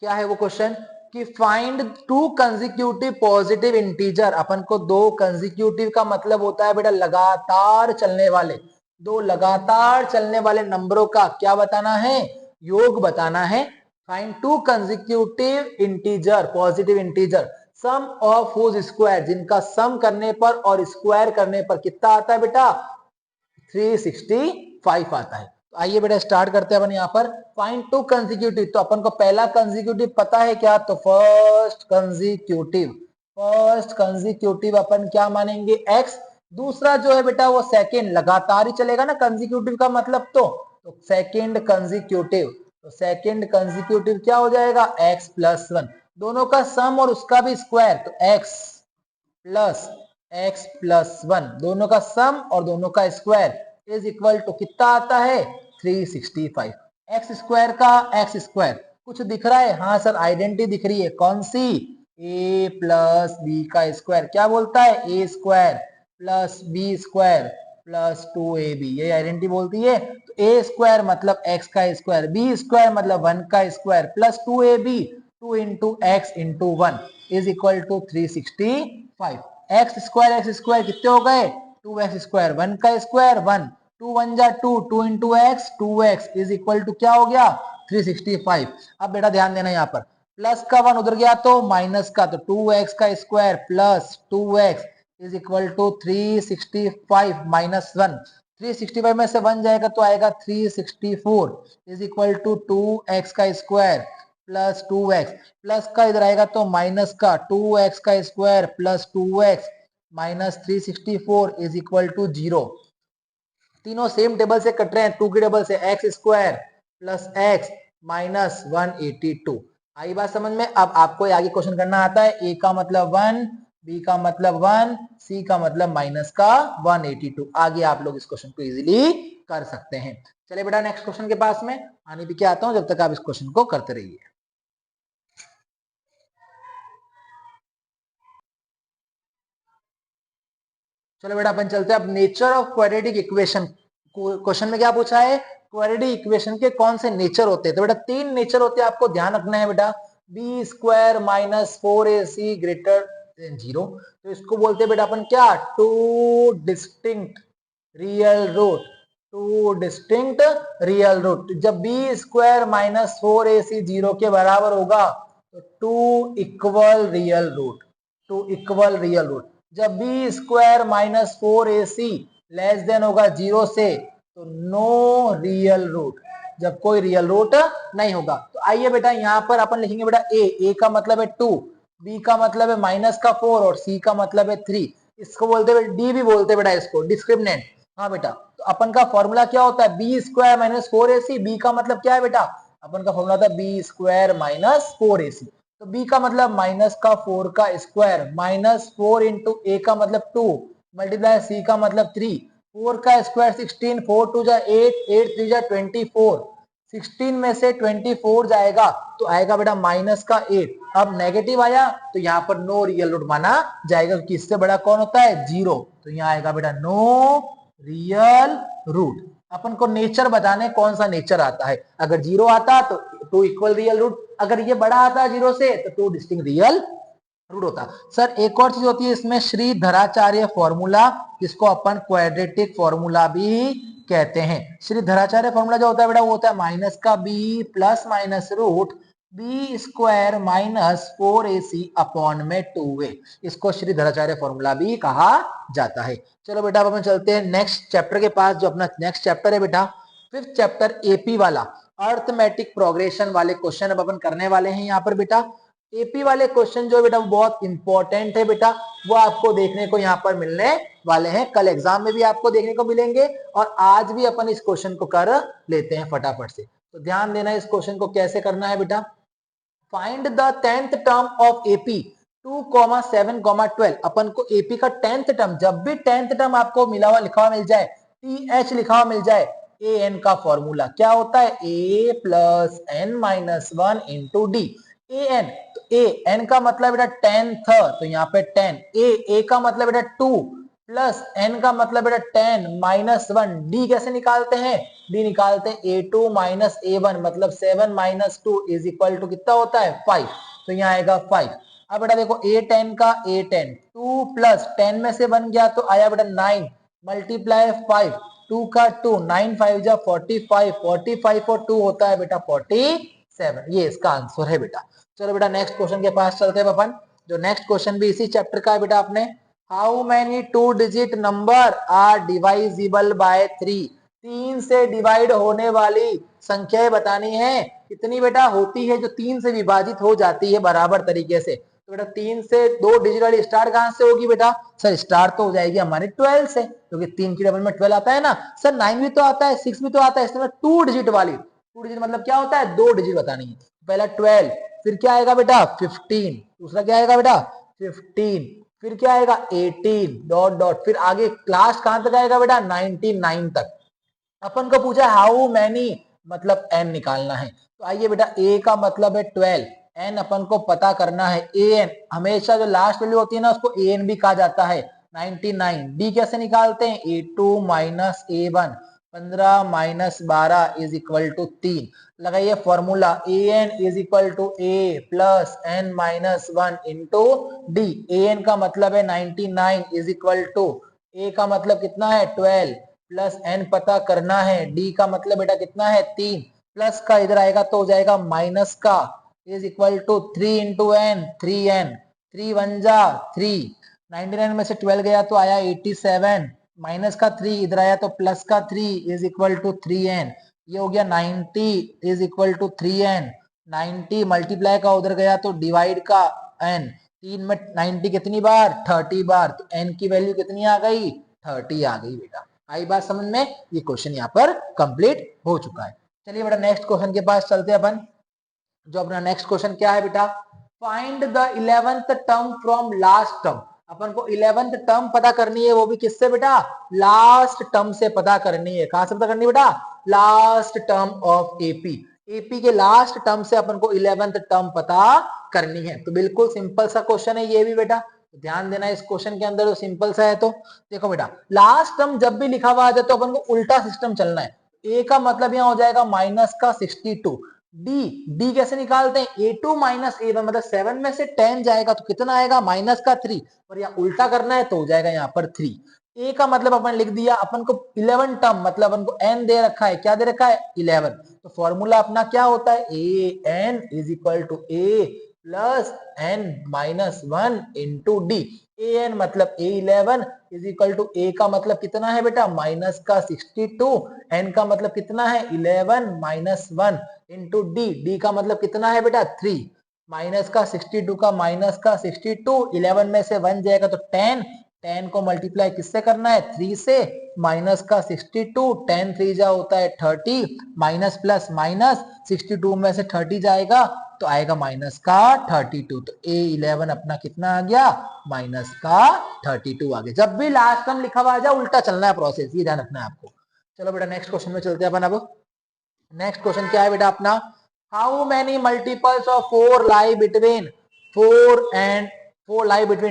क्या है वो क्वेश्चन कि find two consecutive positive integer. अपन को दो कंसेक्यूटिव का मतलब होता है बेटा लगातार चलने वाले, दो लगातार चलने वाले नंबरों का क्या बताना है, योग बताना है। Find two consecutive integer positive integer sum of whose square, जिनका सम करने पर और स्क्वायर करने पर कितना आता है बेटा 365 आता है। तो आइए बेटा स्टार्ट करते हैं अपन यहाँ पर फाइंड टू कंसेक्यूटिव। तो अपन को पहला कंसेक्यूटिव पता है क्या, तो फर्स्ट कंसेक्यूटिव, फर्स्ट कंसेक्यूटिव अपन क्या मानेंगे x, दूसरा जो है बेटा वो सेकंड, लगातार ही चलेगा ना कंसेक्यूटिव का मतलब, तो सेकंड कंसेक्यूटिव, तो सेकंड कंसेक्यूटिव क्या हो जाएगा x प्लस 1, दोनों का सम और उसका भी स्क्वायर, तो x प्लस एक्स प्लस 1, दोनों का सम और दोनों का स्क्वायर इज इक्वल टू कितना आता है 365। एक्स स्क्वायर का एक्स स्क्वायर कुछ दिख रहा है, हाँ सर आइडेंटिटी दिख रही है, कौन सी, a प्लस बी का स्क्वायर क्या बोलता है a square plus b square plus 2ab, ये आइडेंटिटी बोलती है। तो a स्क्वायर मतलब x का स्क्वायर, b स्क्वायर मतलब 1 का square plus 2ab, 2 into x into 1 is equal to 365। X square कितने हो गए 2x स्क्वायर, 1 का स्क्वायर 1, 2 1 जा 2, 2 into x 2x is equal to क्या हो गया 365। अब बेटा ध्यान देना यहाँ पर प्लस का 1 उधर गया तो माइनस का, तो 2x का square plus 2x is equal to 365 minus 1, 365 में से 1 जाएगा तो आएगा 364 इज इक्वल टू 2x का स्क्वायर प्लस 2x, प्लस का इधर आएगा तो माइनस का 2x का square plus 2x minus 364 is equal to 0। तीनों सेम टेबल से कट रहे हैं, 2 की टेबल से x square plus x minus 182। आई बात समझ में? अब आपको आगे क्वेश्चन करना आता है, ए का मतलब 1, बी का मतलब 1, सी का मतलब माइनस का 182। आगे आप लोग इस क्वेश्चन को इजीली कर सकते हैं। चलिए बेटा नेक्स्ट क्वेश्चन के पास में आने भी क्या आता हूं, जब तक आप इस क्वेश्चन को करते रहिए। चलो बेटा अपन चलते हैं अब nature of quadratic equation. Question में क्या पूछा है, क्वाड्रेटिक इक्वेशन के कौन से नेचर होते हैं, तो बेटा 3 नेचर होते हैं, आपको ध्यान रखना है बेटा। B square minus 4ac greater than 0, तो इसको बोलते हैं बेटा अपन क्या, two distinct real root, two distinct real root. जब बी स्क्वायर माइनस 4ac 0 के बराबर होगा तो two equal real root, two equal real root. जब B square minus 4ac less than होगा 0 से तो नो रियल रूट, जब कोई रियल रूट नहीं होगा। तो आइए बेटा यहाँ पर अपन लिखेंगे बेटा ए का मतलब है 2, बी का मतलब है माइनस का 4 और सी का मतलब है 3। इसको बोलते हैं डी भी बोलते हैं बेटा इसको, डिस्क्रिमिनेंट। हाँ बेटा, तो अपन का फॉर्मूला क्या होता है, B square minus 4ac। B का मतलब क्या है बेटा, अपन का फॉर्मूला था बी स्क्वायर माइनस 4ac। तो बी का मतलब माइनस का 4 का स्क्वायर माइनस 4 इंटू ए का मतलब 2 मल्टीप्लाई सी का मतलब 3, 4 का स्क्वायर 16, 4 2 जा 8, 8 3 जा 24, 16 में से 24 जाएगा तो आएगा बेटा माइनस का 8। अब नेगेटिव आया तो यहाँ पर नो रियल रूट माना जाएगा, क्योंकि इससे बड़ा कौन होता है, 0। तो यहाँ आएगा बेटा नो रियल रूट। अपन को नेचर बताने कौन सा नेचर आता है, अगर 0 आता तो 2 इक्वल रियल रूट, अगर ये बड़ा आता है 0 से तो 2 डिस्टिंक्ट रियल रूट होता। सर एक और चीज होती है इसमें, श्रीधराचार्य फॉर्मूला, जिसको अपन क्वाड्रेटिक फॉर्मूला भी कहते हैं। श्रीधराचार्य फॉर्मूला जो होता है बेटा वो होता है माइनस का b plus minus root b square minus 4ac upon में 2a, इसको श्रीधराचार्य फॉर्मूला भी कहा जाता है। चलो बेटा अब अपन चलते हैं नेक्स्ट चैप्टर के पास, जो अपना नेक्स्ट चैप्टर है बेटा 5th चैप्टर एपी वाला, अर्थमेटिक प्रोग्रेशन वाले क्वेश्चन अब अपन करने वाले हैं यहाँ पर बेटा। एपी वाले क्वेश्चन जो बेटा वो बहुत इंपॉर्टेंट है बेटा, वो आपको देखने को यहाँ पर मिलने वाले हैं, कल एग्जाम में भी आपको देखने को मिलेंगे और आज भी अपन इस क्वेश्चन को कर लेते हैं फटाफट से। तो ध्यान देना इस क्वेश्चन को कैसे करना है बेटा। Find the 10th term of AP 2,7,12। अपन को एपी का 10th टर्म, जब भी 10th टर्म आपको मिला हुआ लिखा हुआ मिल जाए, टीएच लिखा हुआ मिल जाए, ए एन का फॉर्मूला क्या होता है, A plus N minus 1 into D. A N, तो ए एन का मतलब बेटा 10th, तो यहाँ पे 10, ए का मतलब बेटा 2 प्लस एन का मतलब बेटा 10 माइनस 1, डी कैसे निकालते हैं, डी निकालते हैं a2 माइनस a1, मतलब 7 माइनस 2 इज इक्वल टू कितना होता है 5, तो यहाँ आएगा 5। अब बेटा देखो a10 का a10, 2 प्लस 10 में से बन गया तो आया बेटा 9 मल्टीप्लाई 5, 2 का 2, 9 5 जा 45, 45 और 2 होता है बेटा 47, ये इसका आंसर है बेटा। चलो बेटा नेक्स्ट क्वेश्चन के पास चलते हैं अपन, जो नेक्स्ट क्वेश्चन भी इसी चैप्टर का है बेटा। अपने how many 2 digit number are divisible by 3, 3 से डिवाइड होने वाली संख्याएं बतानी है, कितनी बेटा होती है जो 3 से विभाजित हो जाती है बराबर तरीके से। तो बेटा 3 से 2 डिजिट वाली स्टार कहां से होगी बेटा, सर स्टार तो हो जाएगी हमारी 12 से, क्योंकि 3 की डबल में 12 आता है ना। सर 9 भी तो आता है, 6 भी तो आता है, इसमें 2 डिजिट वाली, 2 डिजिट मतलब क्या होता है, 2 डिजिट बतानी है। पहला 12, फिर क्या आएगा बेटा 15, दूसरा क्या आएगा बेटा 15, फिर क्या आएगा 18 डॉट डॉट, फिर आगे लास्ट कहां तक आएगा बेटा 99 तक। अपन को पूछा हाउ मैनी, मतलब n निकालना है। तो आइए बेटा a का मतलब है 12, n अपन को पता करना है, an हमेशा जो लास्ट वैल्यू होती है ना उसको an भी कहा जाता है 99। d कैसे निकालते हैं, a2 minus a1, 15 minus 12 is equal to 3। लगाइए formula, an is equal to a plus n minus 1 into d. an का मतलब है 99 इज इक्वल टू, a का मतलब कितना है 12 प्लस n पता करना है, डी का मतलब बेटा कितना है 3, प्लस का इधर आएगा तो हो जाएगा माइनस का, is equal to 3 into n, 3n, 3 1 जा 3, 99 में से 12 गया तो आया 87, माइनस का 3 इधर आया तो प्लस का 3 इज इक्वल टू 3n, ये हो गया 90 is equal to 3n, 90 multiply का उधर गया तो डिवाइड का n, 3 में 90 कितनी बार 30 बार, तो n की वैल्यू कितनी आ गई 30 आ गई बेटा। आई बात समझ में, ये क्वेश्चन यहाँ पर कंप्लीट हो चुका है। चलिए बेटा नेक्स्ट क्वेश्चन के पास चलते हैं अपन, जो अपना नेक्स्ट क्वेश्चन क्या है बेटा, find the 11th term from last term. अपन को 11th टर्म पता करनी है, वो भी किससे बेटा, लास्ट टर्म से पता करनी है। कहां से पता करनी है बेटा, last term of AP, AP के लास्ट टर्म से अपन को 11th टर्म पता करनी है। तो बिल्कुल सिंपल सा क्वेश्चन है ये भी बेटा, ध्यान देना इस क्वेश्चन के अंदर, जो सिंपल सा है। तो देखो बेटा लास्ट टर्म जब भी लिखा हुआ आ जाए तो अपन को उल्टा सिस्टम चलना है। ए का मतलब यहाँ हो जाएगा माइनस का 62, डी कैसे निकालते हैं, A2 माइनस A1 मतलब 7 में से 10 जाएगा तो कितना आएगा, माइनस का 3, और यहाँ उल्टा करना है तो हो जाएगा यहाँ पर 3। ए का मतलब अपन लिख दिया, अपन को 11 टर्म मतलब अपन को एन दे रखा है, क्या दे रखा है 11, तो फॉर्मूला अपना क्या होता है, A N is equal to A plus N minus 1 into D. A N मतलब A11 इज इक्वल टू ए का मतलब कितना है बेटा माइनस का 62, एन का मतलब कितना है 11 माइनस 1 इंटू डी, डी का मतलब कितना है बेटा 3, माइनस का 62 का माइनस का 62, 11 में से 1 जाएगा तो 10, 10 को मल्टीप्लाई किससे करना है 3 से, माइनस का 62, 10 3 जा होता है 30, माइनस प्लस माइनस 62 में से 30 जाएगा तो आएगा माइनस का 32, तो A11 अपना कितना आ गया माइनस का 32 आ गया। जब भी लास्ट टर्म लिखा हुआ आ जाए उल्टा चलना है प्रोसेस, ये ध्यान रखना है आपको। चलो बेटा नेक्स्ट क्वेश्चन में चलते हैं अपन। अब नेक्स्ट क्वेश्चन क्या है बेटा अपना, how many multiples of 4 lie between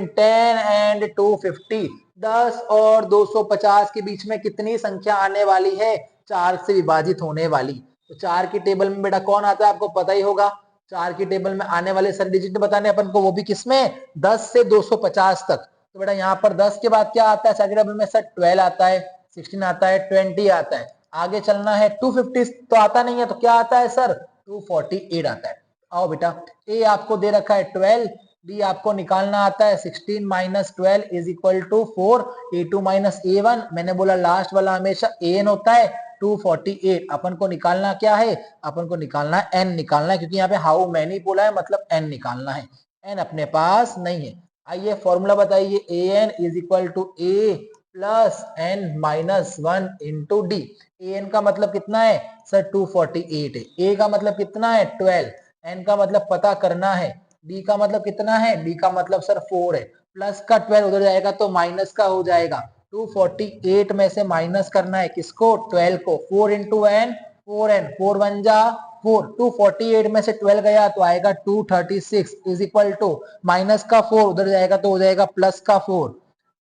10 and 250, 10 और 250 के बीच में कितनी संख्या आने वाली है 4 से विभाजित होने वाली। तो 4 की टेबल में बेटा कौन आता है आपको पता ही होगा, 4 की टेबल में आने वाले सर डिजिट बताने अपन को, वो भी किसमें 10 से 250 तक। तो बेटा यहाँ पर 10 के बाद क्या आता है, 4 की टेबल में सर 12 आता है, 16 आता है, 20 आता है, आगे चलना है 250 तो आता नहीं है, तो क्या आता है सर 248 आता है। आओ बेटा, ए आपको दे रखा है 12, डी आपको निकालना आता है 16 minus 12 is equal to 4, A2 minus A1, मैंने बोला लास्ट वाला हमेशा AN होता है, 248। अपन को निकालना क्या है, अपन को निकालना है n निकालना है, क्योंकि यहाँ पे हाउ मैनी बोला है मतलब n निकालना है, n अपने पास नहीं है। आइए फॉर्मूला बताइए, AN is equal to A plus n minus 1 into d. AN का मतलब कितना है सर 248 है, A का मतलब कितना है 12, n का मतलब पता करना है, डी का मतलब कितना है, डी का मतलब सर 4 है, प्लस का 12 उधर जाएगा तो माइनस का हो जाएगा, 248 में से माइनस करना है किसको 12 को, 4 इंटू एन 4n, 4 1 जा 4, 248 में से 12 गया तो आएगा 236 इज इक्वल टू माइनस का 4 उधर जाएगा तो हो जाएगा प्लस का 4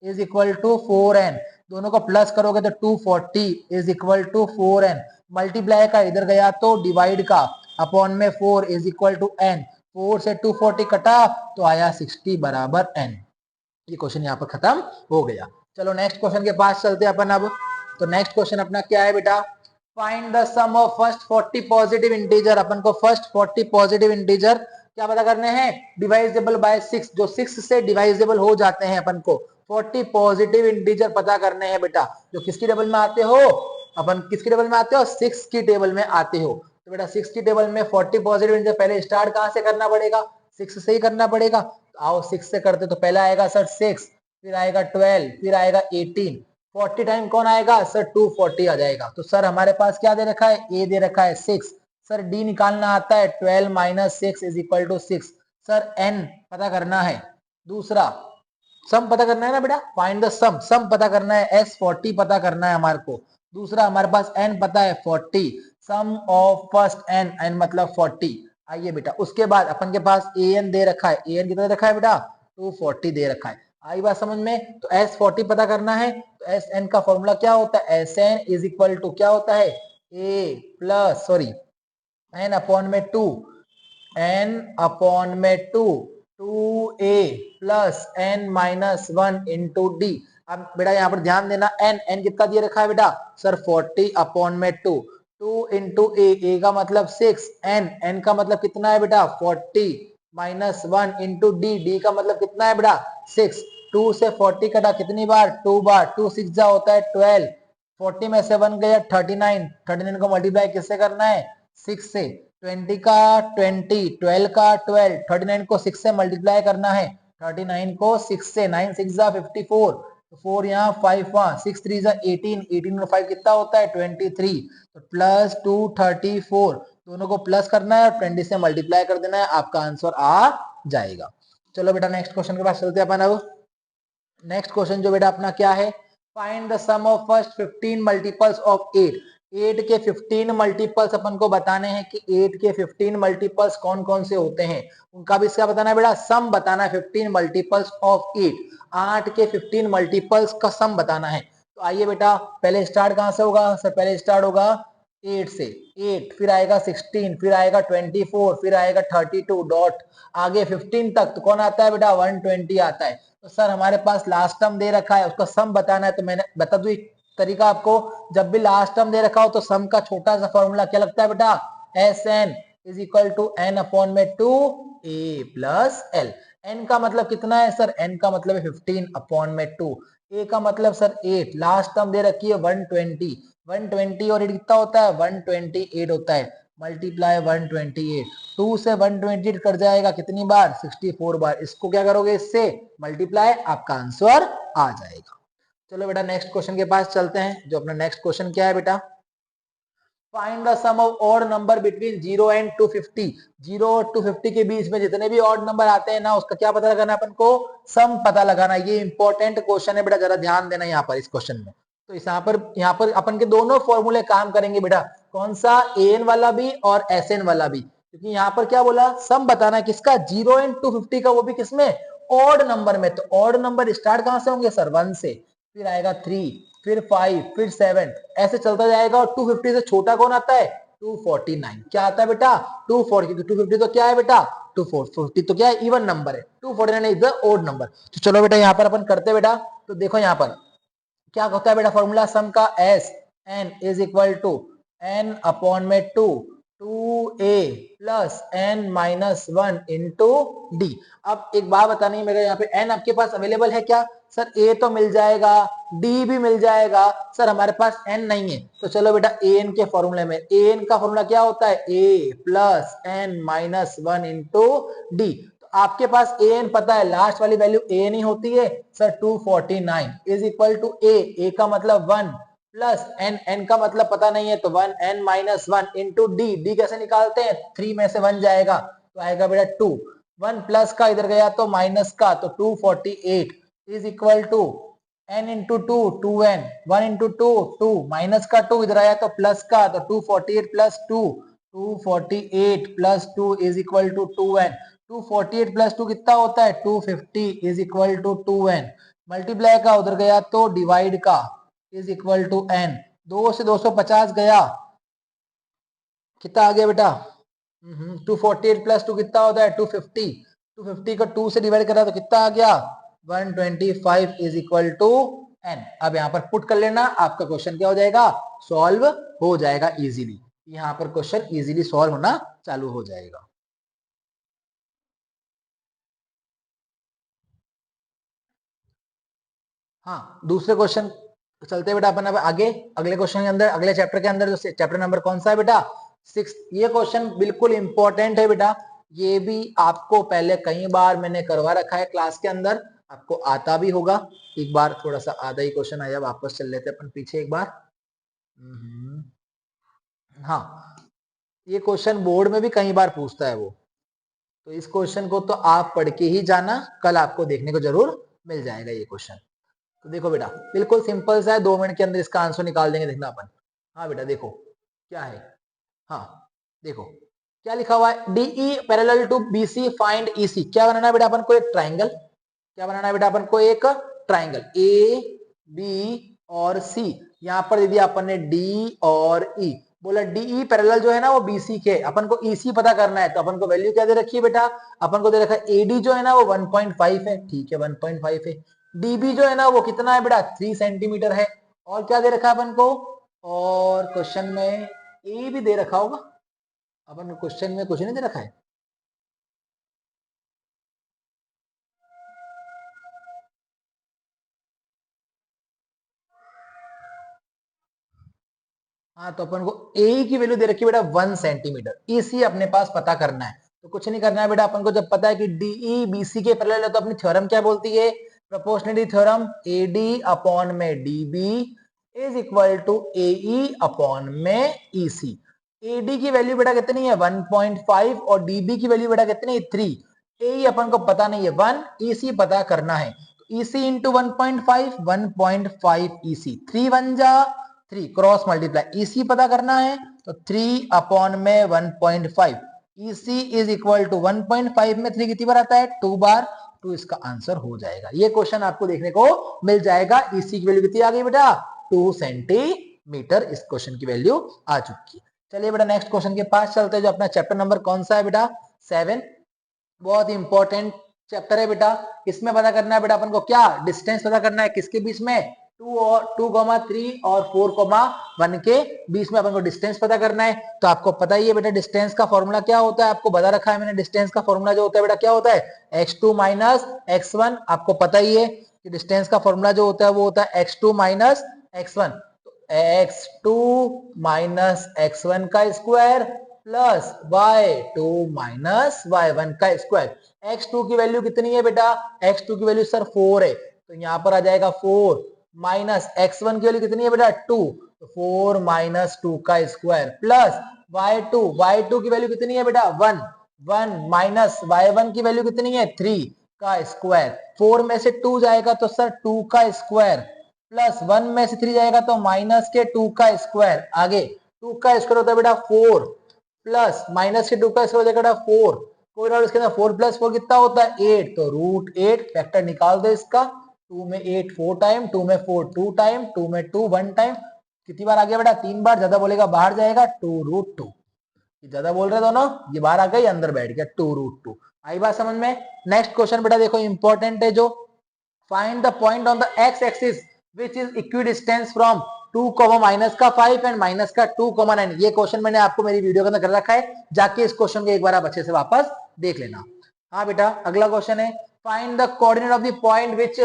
इज इक्वल टू 4n, दोनों को प्लस करोगे तो 240 is equal to 4n, multiply का इधर गया तो डिवाइड का अपॉन में 4 इज इक्वल टू n, 4 से 240 कटा तो आया 60 बराबर n। ये क्वेश्चन यहाँ पर खत्म हो गया। चलो नेक्स्ट क्वेश्चन के पास चलते हैं अपन। अब तो नेक्स्ट क्वेश्चन अपना क्या है बेटा, find the sum of first 40 positive integer. अपन को फर्स्ट 40 पॉजिटिव इंटीजर क्या पता करने हैं, डिवाइजेबल बाय 6, जो 6 से डिवाइजेबल हो जाते हैं अपन को 40 पॉजिटिव इंटीजर पता करने हैं बेटा, जो किसकी टेबल में आते हो, अपन किसकी टेबल में आते हो 6 की टेबल में आते हो। तो बेटा 6 की टेबल में 40 पॉजिटिव इंटीजर पहले स्टार्ट कहां से करना पड़ेगा, 6 से ही करना पड़ेगा। तो आओ 6 से करते, तो पहला आएगा सर 6, फिर आएगा 12, फिर आएगा 18, 40 टाइम कौन आएगा सर 240 आ जाएगा। तो सर हमारे पास क्या दे रखा है, ए दे रखा है 6, सर डी निकालना आता है 12 minus 6 is equal to 6, sir n पता करना है, दूसरा सम पता करना है ना बेटा, फाइंड द सम, सम पता करना है, S40 पता करना है हमारे को, दूसरा हमारे पास n पता है 40, सम ऑफ फर्स्ट n मतलब 40। आइए बेटा उसके बाद अपन के पास an दे रखा है, an कितना दे रखा है बेटा 240 दे रखा है, आई बात समझ में। तो S40 पता करना है, तो Sn का फॉर्मूला क्या होता है, Sn इज इक्वल टू क्या होता है a plus sorry n upon में 2, n अपॉन में 2a plus n minus 1 into d. अब बेटा यहाँ पर ध्यान देना, n कितना दिया रखा है बेटा सर 40 अपॉन में 2, 2 इंटू a का मतलब 6, n का मतलब कितना है बेटा 40 माइनस 1 इंटू डी का मतलब कितना है बेटा 6, 2 से 40 कटा कितनी बार 2 बार, 2 6 जा होता है 12, 40 में से 1 गया 39, 39 को मल्टीप्लाई किससे करना है 6 से, 20 का 20, 12 का 12, 39 को 6 से मल्टीप्लाई करना है, 39 को 6 से, 9 6 जा 54, तो 4 यहाँ 5 वहां, 6 3 जा 18, 18 और 5 कितना होता है 23, तो प्लस 234, दोनों को प्लस करना है और 20 से मल्टीप्लाई कर देना है, आपका आंसर आ जाएगा। चलो बेटा नेक्स्ट क्वेश्चन के पास चलते हैं अपन। अब नेक्स्ट क्वेश्चन जो बेटा अपना क्या है, find the sum of first 15 multiples of 8, 8 के 15 मल्टीपल्स अपन को बताने हैं कि 8 के 15 मल्टीपल्स कौन कौन से होते हैं, उनका भी इसका बताना है बेटा, सम बताना है 15 मल्टीपल्स ऑफ 8, 8 के 15 मल्टीपल्स का सम बताना है। तो आइए बेटा पहले स्टार्ट कहां से होगा सर, पहले स्टार्ट होगा 8 से 8, फिर आएगा 16, फिर आएगा 24, फिर आएगा 32 डॉट आगे 15 तक, तो कौन आता है बेटा 120 आता है। तो सर हमारे पास लास्ट टर्म दे रखा है, उसका सम बताना है, तो मैंने बता दूं एक तरीका आपको, जब भी लास्ट टर्म दे रखा हो तो सम का छोटा सा फॉर्मूला क्या लगता है बेटा, S n is equal to n upon में 2a प्लस एल। एन का मतलब कितना है सर, एन का मतलब है 15 अपॉन में 2, ए का मतलब सर 8, लास्ट टर्म दे रखी है 120, 120 और 8 कितना होता है 128 होता है, मल्टीप्लाई 128, 2 से 128 कट जाएगा कितनी बार 64 बार, इसको क्या करोगे इससे मल्टीप्लाई, आपका आंसर आ जाएगा। चलो बेटा नेक्स्ट क्वेश्चन के पास चलते हैं, जो अपना नेक्स्ट क्वेश्चन क्या है बेटा, find the sum of odd number between 0 and 250, 0 और 250 के बीच में जितने भी ऑड नंबर आते हैं ना, उसका क्या पता लगाना है अपन को, सम पता लगाना। ये इंपॉर्टेंट क्वेश्चन है बेटा, जरा ध्यान देना यहाँ पर इस क्वेश्चन में। तो इस यहाँ पर अपन के दोनों फॉर्मूले काम करेंगे बेटा, कौन सा एन वाला भी और एस एन वाला भी, क्योंकि यहाँ पर क्या बोला, सम बताना है किसका 0 एंड 250 का, वो भी किसमें ऑड नंबर में। तो ऑड नंबर स्टार्ट कहां से होंगे सर 1 से, फिर आएगा 3, फिर 5, फिर 7, ऐसे चलता जाएगा। और 250 से छोटा कौन आता है 249, क्या आता है बेटा 240, क्योंकि 250 तो क्या है बेटा 240 तो क्या है इवन नंबर है, 249 इज द ओड नंबर। तो चलो बेटा यहाँ पर अपन करते बेटा, तो देखो यहाँ पर क्या होता है बेटा फॉर्मूला सम का, S n is equal to n upon में 2a प्लस एन माइनस 1 इंटू डी। अब एक बात बतानी है मेरे, यहाँ पे n आपके पास अवेलेबल है क्या सर, a तो मिल जाएगा, d भी मिल जाएगा, सर हमारे पास n नहीं है। तो चलो बेटा an के फॉर्मूले में, an का फॉर्मूला क्या होता है a plus N minus 1 into d. आपके पास an पता है, लास्ट वाली वैल्यू an ही होती है sir, 249 is equal to a का मतलब 1 प्लस n का मतलब पता नहीं है, तो 1 n माइनस 1 इंटू डी कैसे निकालते हैं, 3 में से 1 जाएगा तो आएगा बेटा 2, 1 प्लस का इधर गया तो माइनस का, तो 248 is equal to n into 2 2n, 1 into 2 2, minus का 2 इधर आया तो प्लस का, तो 248 plus 2 248 plus 2 is equal to 2n, 248 plus 2 कितना होता है 250 is equal to 2n, multiply का उधर गया तो डिवाइड का इज इक्वल टू n, 2 से 250 गया, कितना आ गया बेटा 248 प्लस 2 कितना होता है 250, 250 को 2 से डिवाइड करा तो कितना आ गया 125 इज इक्वल टू n। अब यहाँ पर पुट कर लेना, आपका क्वेश्चन क्या हो जाएगा सॉल्व हो जाएगा इजीली, यहाँ पर क्वेश्चन इजीली सॉल्व होना चालू हो जाएगा। हाँ दूसरे क्वेश्चन चलते बेटा अपन अब आगे, अगले क्वेश्चन के अंदर, अगले चैप्टर के अंदर, जो चैप्टर नंबर कौन सा है बेटा 6। ये क्वेश्चन बिल्कुल इंपॉर्टेंट है बेटा, ये भी आपको पहले कई बार मैंने करवा रखा है क्लास के अंदर, आपको आता भी होगा। एक बार थोड़ा सा आधा ही क्वेश्चन आया, वापस चल लेते अपन पीछे एक बार। हाँ ये क्वेश्चन बोर्ड में भी कई बार पूछता है वो, तो इस क्वेश्चन को तो आप पढ़ के ही जाना, कल आपको देखने को जरूर मिल जाएगा ये क्वेश्चन। तो देखो बेटा बिल्कुल सिंपल सा है, 2 मिनट के अंदर इसका आंसर निकाल देंगे, देखना अपन। हाँ बेटा देखो क्या है, हाँ देखो क्या लिखा हुआ है, DE parallel to BC find EC. क्या बनाना है बेटा अपन को, एक ट्राइंगल। क्या बनाना है बेटा अपन को, एक ट्राइंगल ए बी और सी। यहाँ पर दे दिया अपन ने डी और ई, बोला डीई पैरेलल जो है ना वो बीसी के, अपन को ईसी पता करना है, तो अपन को वैल्यू क्या दे रखी है बेटा, अपन को दे रखा है एडी जो है ना वो 1.5 है, ठीक है 1.5 है। डीबी जो है ना वो कितना है बेटा 3 सेंटीमीटर है। और क्या दे रखा है अपन को, और क्वेश्चन में ए भी दे रखा होगा, अपन को क्वेश्चन में कुछ नहीं दे रखा है। हाँ तो अपन को ए की वैल्यू दे रखी है बेटा 1 सेंटीमीटर, इसी अपने पास पता करना है। तो कुछ नहीं करना है बेटा, अपन को जब पता है कि डीई बीसी के पैरेलल है, तो अपनी थ्योरम क्या बोलती है, प्रोपोर्शनलिटी थ्योरम, एडी अपॉन में DB is equal to AE upon में ईसी। एडी की वैल्यू बेटा कितनी है 1.5 और डीबी की वैल्यू बेटा कितनी है 3, ए अपन को पता नहीं है 1, ईसी पता करना है। ईसी इंटू 1.5, 1.5 ईसी, 3 1 जा 3, क्रॉस मल्टीप्लाई, ईसी पता करना है तो 3 अपॉन में 1.5, ईसी इज इक्वल टू 1.5 में 3 कितनी बार आता है 2 बार, तो इसका आंसर हो जाएगा। ये क्वेश्चन आपको देखने को मिल जाएगा। ईसी की वैल्यू कितनी आ गई बेटा 2 सेंटीमीटर। मीटर इस क्वेश्चन की वैल्यू आ चुकी है। चलिए बेटा नेक्स्ट क्वेश्चन के पास चलते हैं, जो अपना चैप्टर नंबर कौन सा है बेटा 7। बहुत इंपॉर्टेंट चैप्टर है बेटा। इसमें पता करना है बेटा अपन को क्या, डिस्टेंस पता करना है किसके बीच में, 2,3 और 4,1 के बीच में अपन को डिस्टेंस पता करना है। तो आपको पता ही है बेटा डिस्टेंस का फॉर्मूला क्या होता है, आपको बता रखा है मैंने। डिस्टेंस का फॉर्मूला जो होता है बेटा क्या होता है, x2 माइनस x1। आपको पता ही है कि डिस्टेंस का फॉर्मूला जो होता है वो होता है x2 माइनस x1। तो x2 माइनस x1 का square plus y2 minus y1 का स्क्वायर। x2 की वैल्यू कितनी है बेटा, x2 की वैल्यू सर 4 है, तो यहां पर आ जाएगा 4 माइनस x1 की वैल्यू कितनी है बेटा 2, तो 4 माइनस 2 का स्क्वायर प्लस y2 की वैल्यू कितनी है बेटा 1 माइनस y1 की वैल्यू कितनी है 3 का स्क्वायर। 4 में से 2 जाएगा तो सर 2 का स्क्वायर प्लस 1 में से 3 जाएगा तो माइनस के 2 का स्क्वायर। आगे 2 का स्क्वायर होता है बेटा 4 प्लस माइनस के 2 का स्क्वायर हो जाएगा 4, कोई ना इसके अंदर 4 प्लस 4 कितना होता है 8, तो √8 फैक्टर निकाल दो इसका। 2 में 8 4 टाइम, 2 में 4 2 टाइम, 2 में 2 1 टाइम। कितनी बार आ गया बेटा 3 बार, ज्यादा बोलेगा बाहर जाएगा 2√2। ज्यादा बोल रहे दोनों, ये बाहर आ गई अंदर बैठ गया 2√2। आई बात समझ में। नेक्स्ट क्वेश्चन बेटा देखो इंपॉर्टेंट है, जो find the point on the x axis which is equidistance from 2, minus का 5 एंड माइनस का 2,9। ये क्वेश्चन मैंने आपको मेरी वीडियो के अंदर कर रखा है, जाके इस क्वेश्चन को एक बार आप अच्छे से वापस देख लेना। हाँ बेटा अगला क्वेश्चन है, find the coordinate of the point which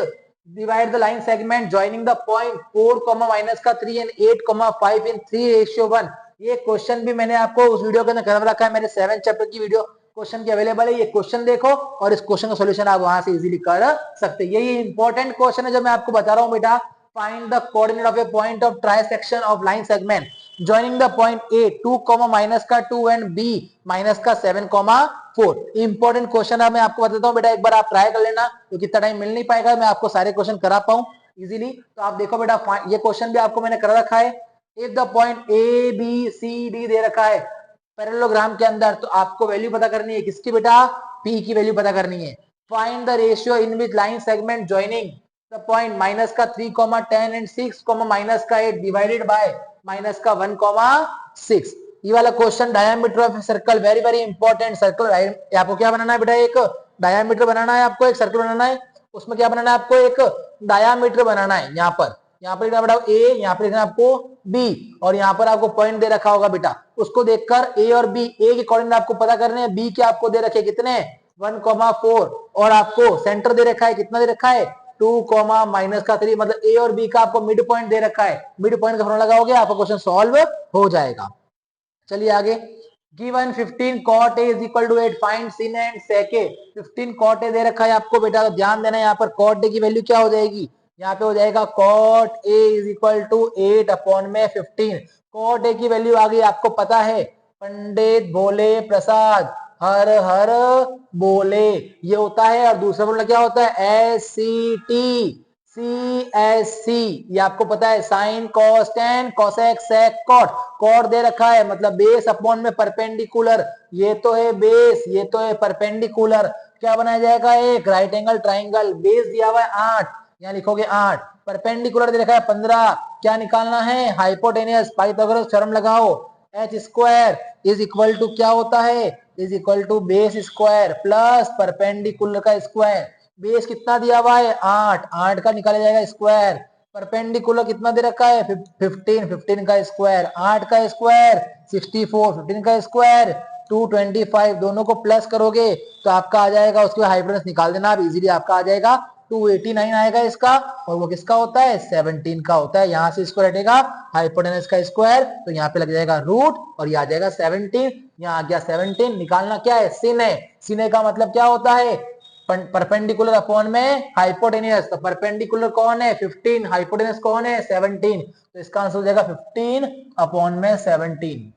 divide the line segment joining the point 4, minus का 3 एंड 8,5 इन 3:1। ये क्वेश्चन भी मैंने आपको उस वीडियो के अंदर कर रखा है, मेरे 7 चैप्टर की वीडियो क्वेश्चन की अवेलेबल है। ये क्वेश्चन देखो और इस क्वेश्चन का सॉल्यूशन आप वहां से इजीली कर सकते हैं। यही इंपॉर्टेंट क्वेश्चन है जो मैं आपको बता रहा हूं बेटा। Find the coordinate of A point of trisection of line segment joining the point A 2, minus का 2 एंड बी माइनस का 7,4। इंपॉर्टेंट क्वेश्चन है, मैं आपको बताता हूं बेटा, एक बार आप ट्राई कर लेना, क्योंकि इतना टाइम मिल नहीं पाएगा मैं आपको सारे क्वेश्चन करा पाऊं इजीली। तो आप देखो बेटा, ये क्वेश्चन भी आपको मैंने करा रखा है। If the point A B C D दे रखा है पैरेललोग्राम के अंदर, तो आपको वैल्यू पता करनी है किसकी बेटा, पी की वैल्यू पता करनी है। Find the ratio in which line segment joining the point minus का 3, 10 एंड 6, माइनस का 8 डिवाइडेड बाय माइनस का 1,6। ये वाला question diameter of circle, very very important. Circle आपको क्या बनाना है बेटा, एक डायमीटर बनाना है आपको, एक सर्कल बनाना है। उसमें क्या बनाना है आपको, एक डायमीटर बनाना है। यहाँ पर लिखना बेटा ए, यहाँ पर लिखना आपको बी, और यहाँ पर आपको पॉइंट दे रखा होगा बेटा, उसको देखकर ए और बी, ए के कोऑर्डिनेट आपको पता करने हैं, बी के आपको दे रखे कितने 1,4, और आपको सेंटर दे रखा है, कितना दे रखा है 2, माइनस का 3, मतलब ए और बी का आपको मिड पॉइंट दे रखा है। मिड पॉइंट का फॉर्मूला लगाओगे आपका क्वेश्चन सॉल्व हो जाएगा। चलिए आगे, given 15 cot a is equal to 8, find sin and sec a। 15 cot a दे रखा है आपको बेटा, तो ध्यान देना यहाँ पर cot a की वैल्यू क्या हो जाएगी, यहाँ पे हो जाएगा cot a is equal to 8 upon में 15। cot a की वैल्यू आ गई, आपको पता है पंडित भोले प्रसाद हर हर बोले, ये होता है। और दूसरा फॉर्मूला क्या होता है, SCT CSC, ये आपको पता है, sine cos tan cosec sec cot. Cot दे रखा है मतलब बेस अपॉन में परपेंडिकुलर, ये तो है बेस, ये तो है परपेंडिकुलर। क्या बनाया जाएगा, एक राइट एंगल ट्राइंगल। बेस दिया हुआ है 8, यहाँ लिखोगे 8, परपेंडिकुलर दे रखा है 15। क्या निकालना है, हाइपोटेनियस। पाइथागोरस थ्योरम लगाओ, H square is equal to क्या होता है, is equal to base square plus perpendicular का स्क्वायर। बेस कितना दिया हुआ है 8, 8 का निकाला जाएगा स्क्वायर। परपेंडिकुलर कितना दे रखा है 15, 15 का स्क्वायर, 8 का स्क्वायर 64, 15 का स्क्वायर 225। दोनों को प्लस करोगे तो आपका आ जाएगा, उसके बाद हाइपोटेनस निकाल देना आप इजीली, आपका आ जाएगा 289 आएगा इसका, और वो किसका होता है 17 का होता है। यहां से इसको रटेगा हाइपोटेनस का स्क्वायर, तो यहाँ पे लग जाएगा रूट और ये आ जाएगा 17, यहाँ आ गया 17। निकालना क्या है, सिन है। सिने का मतलब क्या होता है, परपेंडिकुलर अपॉन में हाइपोटेनियस। तो परपेंडिकुलर कौन है 15, हाइपोटेनियस कौन है 17, तो इसका आंसर हो जाएगा 15 अपॉन में 17।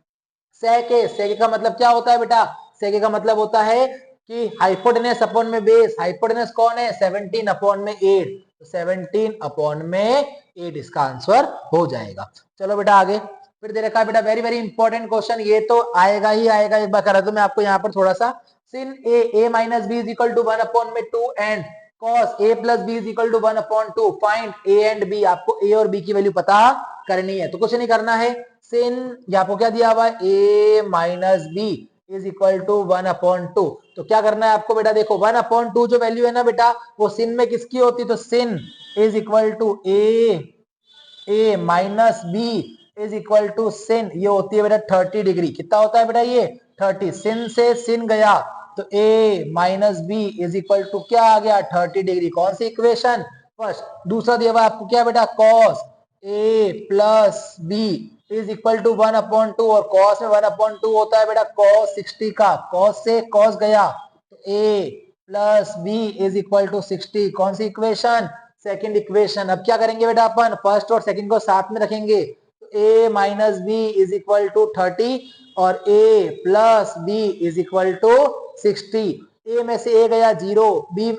सेके, सेके का मतलब क्या होता है बेटा, सेके का मतलब होता है कि हाइपोटेनियस अपॉन में बेस। हाइपोटेनियस कौन है 17 अपॉन में 8, तो 17 अपॉन में 8 इसका आंसर हो जाएगा। चलो बेटा आगे, फिर दे रखा है बेटा वेरी वेरी इंपॉर्टेंट क्वेश्चन, ये तो आएगा ही आएगा, एक बार करा तो मैं आपको यहाँ पर थोड़ा सा, sin a minus b is equal to 1 upon में 2 and cos a plus b is equal to 1 upon 2, find a and b। आपको a और b की वैल्यू पता करनी है। तो कुछ नहीं करना है, sin यहाँ पर क्या दिया हुआ है, a minus B is equal to 1/2। तो क्या करना है आपको बेटा, देखो 1/2 जो वैल्यू है ना बेटा वो sin में किसकी होती है, तो sin is equal to a minus B is equal to sin, ये होती है बेटा 30 डिग्री। कितना होता है बेटा ये 30, sin से sin गया तो a minus B is equal to क्या आ गया 30 डिग्री। कौन सी इक्वेशन, फर्स्ट। दूसरा दिया हुआ आपको क्या बेटा, cos a plus B is equal to 1/2, और cos में 1/2 होता है बेटा cos 60 का, cos से cos गया तो a plus B is equal to 60। कौन सी इक्वेशन, सेकंड इक्वेशन। अब क्या करेंगे बेटा, अपन फर्स्ट और सेकंड को साथ में रखेंगे तो a minus B is equal to 30 और a plus B is equal to 60। a में से a गया 0, b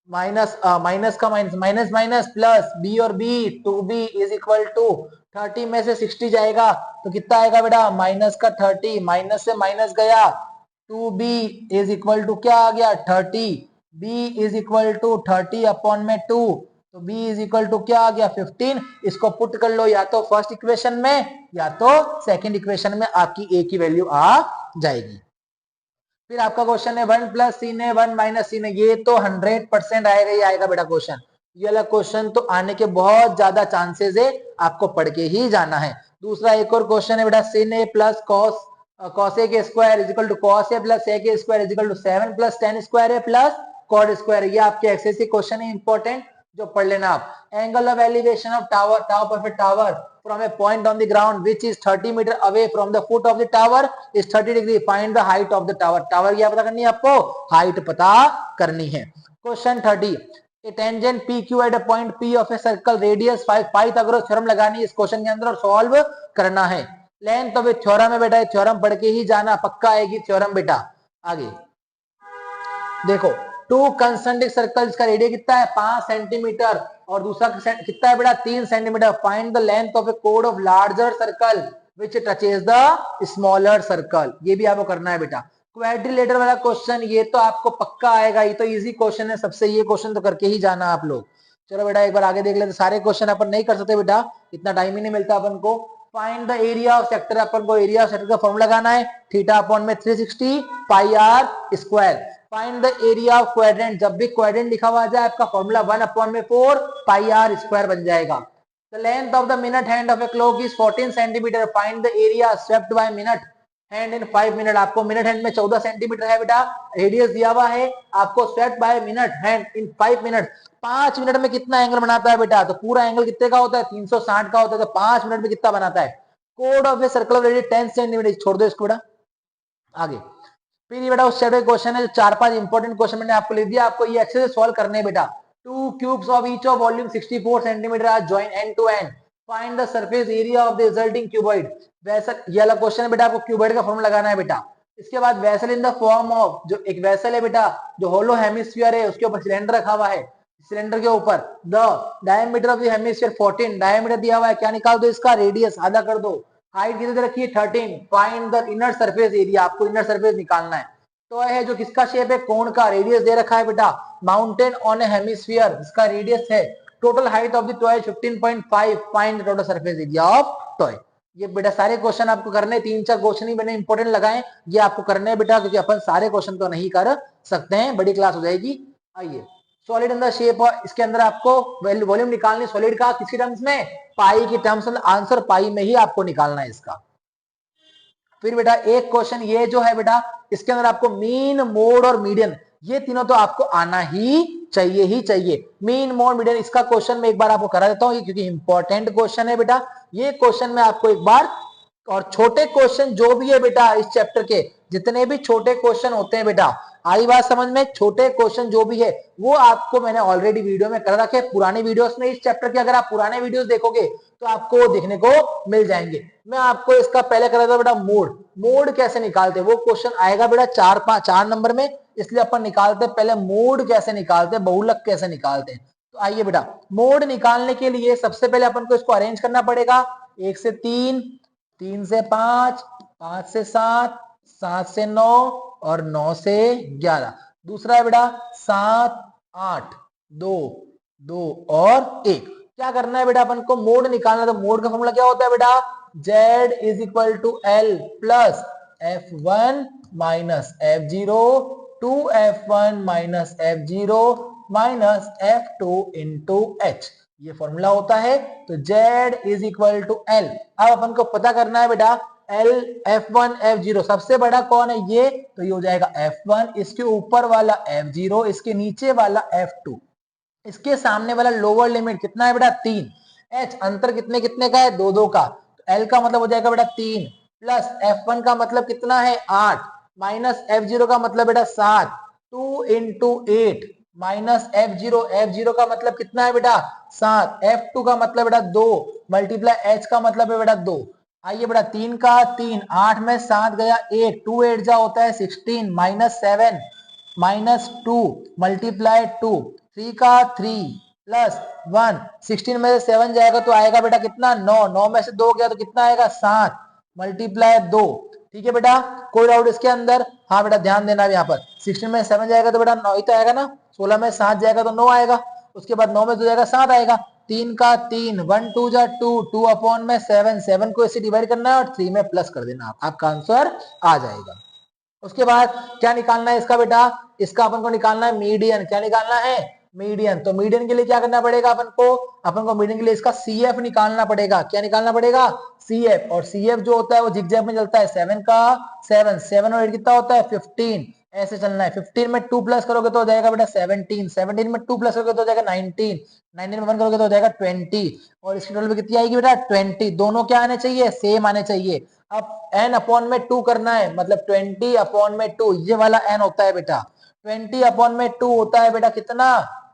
माइनस माइनस का minus, minus minus plus B और B 2b is equal to 30 में से 60 जाएगा तो कितना आएगा बेटा, माइनस का 30, माइनस से माइनस गया 2b इज इक्वल टू क्या आ गया 30, b is equal to 30 upon में 2, तो b इज इक्वल टू क्या आ गया 15। इसको पुट कर लो या तो फर्स्ट इक्वेशन में या तो सेकंड इक्वेशन में, आपकी a की वैल्यू आ जाएगी। फिर आपका क्वेश्चन है 1 प्लस सीन है 1 माइनस सीन है, ये तो 100% आएगा ही आएगा बेटा क्वेश्चन। ये वाला क्वेश्चन तो आने के बहुत ज्यादा चांसेस है, आपको पढ़ के ही जाना है। दूसरा एक और क्वेश्चन है बेटा, sin a plus cos a के square is equal to cos a plus a के square is equal to 7 plus tan square a plus cot square. ये आपके एक्सेसिव क्वेश्चन है इंपॉर्टेंट, जो पढ़ लेना आप। Angle of elevation of tower, tower perfect tower from a point on the ground which is 30 meter away from the foot of the tower is 30 degree, find the height of the tower। Tower क्या पता करनी है आपको, height पता करनी है। Question 30, a tangent PQ at a point P of a circle radius 5, Pythagoras theorem लगानी है इस क्वेश्चन के अंदर और सॉल्व करना है। लेंथ ऑफ ए थ्योरम है बेटा, ये थ्योरम पढ़ के ही जाना, पक्का आएगी थ्योरम बेटा। आगे देखो, टू कंसेंट्रिक सर्कल, इसका रेडियस कितना है 5 सेंटीमीटर और दूसरा कितना है बेटा 3 centimetre. Find the length of A code of larger circle which touches the smaller circle, ये भी आपको करना है बेटा। क्वाड्रिलेटरल वाला क्वेश्चन ये तो आपको पक्का आएगा, ये तो इजी क्वेश्चन है सबसे, ये क्वेश्चन तो करके ही जाना आप लोग। चलो बेटा एक बार आगे देख लेते, सारे क्वेश्चन अपन नहीं कर सकते बेटा, इतना टाइम ही नहीं मिलता अपन को। Find the area of sector, अपन को एरिया ऑफ सेक्टर का फॉर्मूला लगाना है, थीटा अपॉन में 360 pi R square. Find the area of quadrant, जब भी क्वाड्रेंट लिखा हुआ जाए आपका फॉर्मूला 1/4 पाई आर स्क्वायर बन जाएगा। The length of the minute hand of a clock is 14 centimetre, find the area swept by minute hand in 5 minute. आपको minute hand में 14 सेंटीमीटर है बेटा, रेडियस दिया हुआ है, आपको swept by minute hand in 5 minute, 5 minute में कितना एंगल बनाता है बेटा, तो पूरा एंगल कितने का होता है 360 का होता है, तो 5 मिनट में कितना बनाता है। Code of a circle of radius 10 centimetre, छोड़ दो इसको बेटा। आगे फिर ये बेटा उस चैप्टर क्वेश्चन है जो 4-5 इंपॉर्टेंट क्वेश्चन मैंने आपको लिख दिया, आपको ये अच्छे से सॉल्व करने है बेटा। 2 cubes of each of volume 64 centimetre are join end to end, find the surface area of the resulting cuboid. Vessel, ये वाला क्वेश्चन है बेटा, आपको क्यूबॉइड का फॉर्मूला लगाना है बेटा। इसके बाद vessel in the form of, जो एक वैसल है बेटा जो होलो हेमिस्फीयर है, उसके ऊपर सिलेंडर रखा हुआ है, सिलेंडर के ऊपर the diameter of the hemisphere 14, diameter दिया हुआ है, क्या निकाल दो इसका रेडियस आधा कर दो, हाइट कितनी रखी है 13, find the inner surface area, आपको इनर सरफेस निकालना है। तो है जो किसका शेप है, कोण का, रेडियस दे रखा है बेटा, माउंटेन ऑन ए हेमिस्फीयर, इसका रेडियस है, total height of the toy 15.5, find the total surface area of toy. ये बेटा सारे क्वेश्चन आपको करने, 3-4 क्वेश्चन ही मैंने इंपॉर्टेंट लगाए, ये आपको करने हैं बेटा, क्योंकि अपन सारे क्वेश्चन तो नहीं कर सकते हैं, बड़ी क्लास हो जाएगी। आइए, सॉलिड इन द शेप, इसके अंदर आपको वॉल्यूम निकालनी सॉलिड का, किसकी टर्म्स में, पाई की टर्म्स में, आंसर पाई में ही आपको निकालना है इसका। फिर बेटा एक क्वेश्चन ये जो है बेटा, इसके अंदर आपको मीन, मोड और मीडियन, ये तीनों तो आपको आना ही चाहिए। मीन, मोड, मीडियन, इसका क्वेश्चन मैं एक बार आपको करा देता हूं, क्योंकि इंपॉर्टेंट क्वेश्चन है बेटा। ये क्वेश्चन में आपको एक बार, और छोटे क्वेश्चन जो भी है बेटा इस चैप्टर के, जितने भी छोटे क्वेश्चन होते हैं बेटा, आई बात समझ में, छोटे क्वेश्चन जो भी है वो आपको मैंने ऑलरेडी वीडियो में कर रखे, पुराने वीडियोस में, इस चैप्टर के अगर आप पुराने वीडियोस देखोगे तो आपको देखने को मिल जाएंगे। मैं आपको इसका पहले कर रहा था बेटा मोड, मोड कैसे निकालते, वो क्वेश्चन आएगा बेटा 4 नंबर में, इसलिए अपन निकालते पहले मोड कैसे निकालते, बहुलक कैसे निकालते हैं। तो आइए बेटा, मोड निकालने के लिए सबसे पहले अपन को इसको अरेंज करना पड़ेगा, 1 से 3, 3 से 5, 5 से 7, 7 से 9 और 9 से 11। दूसरा है बेटा 7, 8, 2, 2 और 1। क्या करना है बेटा, अपन को मोड निकालना। तो मोड का फॉर्मूला क्या होता है बेटा, z is equal to l plus f1 minus f0 to f1 minus f0 minus f2 into h, ये फॉर्मूला होता है। तो z is equal to l. अब अपन को पता करना है बेटा L F1 F0 सबसे बड़ा कौन है, ये तो ये हो जाएगा F1, इसके ऊपर वाला F0, इसके नीचे वाला F2, इसके सामने वाला लोअर लिमिट कितना है बेटा 3, H अंतर कितने कितने का है, 2 का, तो L का मतलब हो जाएगा बेटा 3 प्लस F1 का मतलब कितना है 8 माइनस F0 का मतलब बेटा 7, 2 इंटू 8 माइनस F0 का मतलब कितना है बेटा 7, F2 का मतलब बेटा 2 मल्टीप्लाई H का मतलब है बेटा 2। आइए बेटा 3 का 3, 8 में 7 गया 8, 2 8 जा होता है 16 माइनस 7 माइनस 2 मल्टीप्लाई 2, 3 का 3 प्लस 1, 16 में से 7 जाएगा तो आएगा बेटा कितना 9, 9 में से 2 गया तो कितना आएगा 7 मल्टीप्लाई 2। ठीक है बेटा, कोई डाउट इसके अंदर? हाँ बेटा ध्यान देना यहाँ पर, 16 में 7 जाएगा तो बेटा 9 ही तो आएगा ना, 16 में 7 जाएगा तो 9 आएगा, उसके बाद 9 में 2 जाएगा 7 आएगा, 3 का 3, 1 2 जा 2, 2 अपॉन में 7, 7 को इसे डिवाइड करना है और 3 में प्लस कर देना, आपका आंसर आ जाएगा। उसके बाद क्या निकालना है इसका बेटा, इसका अपन को निकालना है मीडियन। क्या निकालना है, मीडियन। तो मीडियन के लिए क्या करना पड़ेगा अपन को मीडियन के लिए इसका सीएफ निकालना पड़ेगा। क्या निकालना पड़ेगा, सीएफ। और सीएफ जो होता है वो जिगजैग में चलता है, 7 का 7, 7 और 8 कितना होता है 15, ऐसे चलना है। 15 में 2 प्लस करोगे तो हो जाएगा बेटा 17, 17 में 2 प्लस करोगे तो हो जाएगा 19, 19 में 1 करोगे तो हो जाएगा 20, और इसकी टोटल में कितनी आएगी बेटा 20। दोनों क्या आने चाहिए, सेम आने चाहिए। अब n अपॉन में 2 करना है, मतलब 20 अपॉन में 2, ये वाला n होता है बेटा, 20 अपॉन में 2 होता है बेटा कितना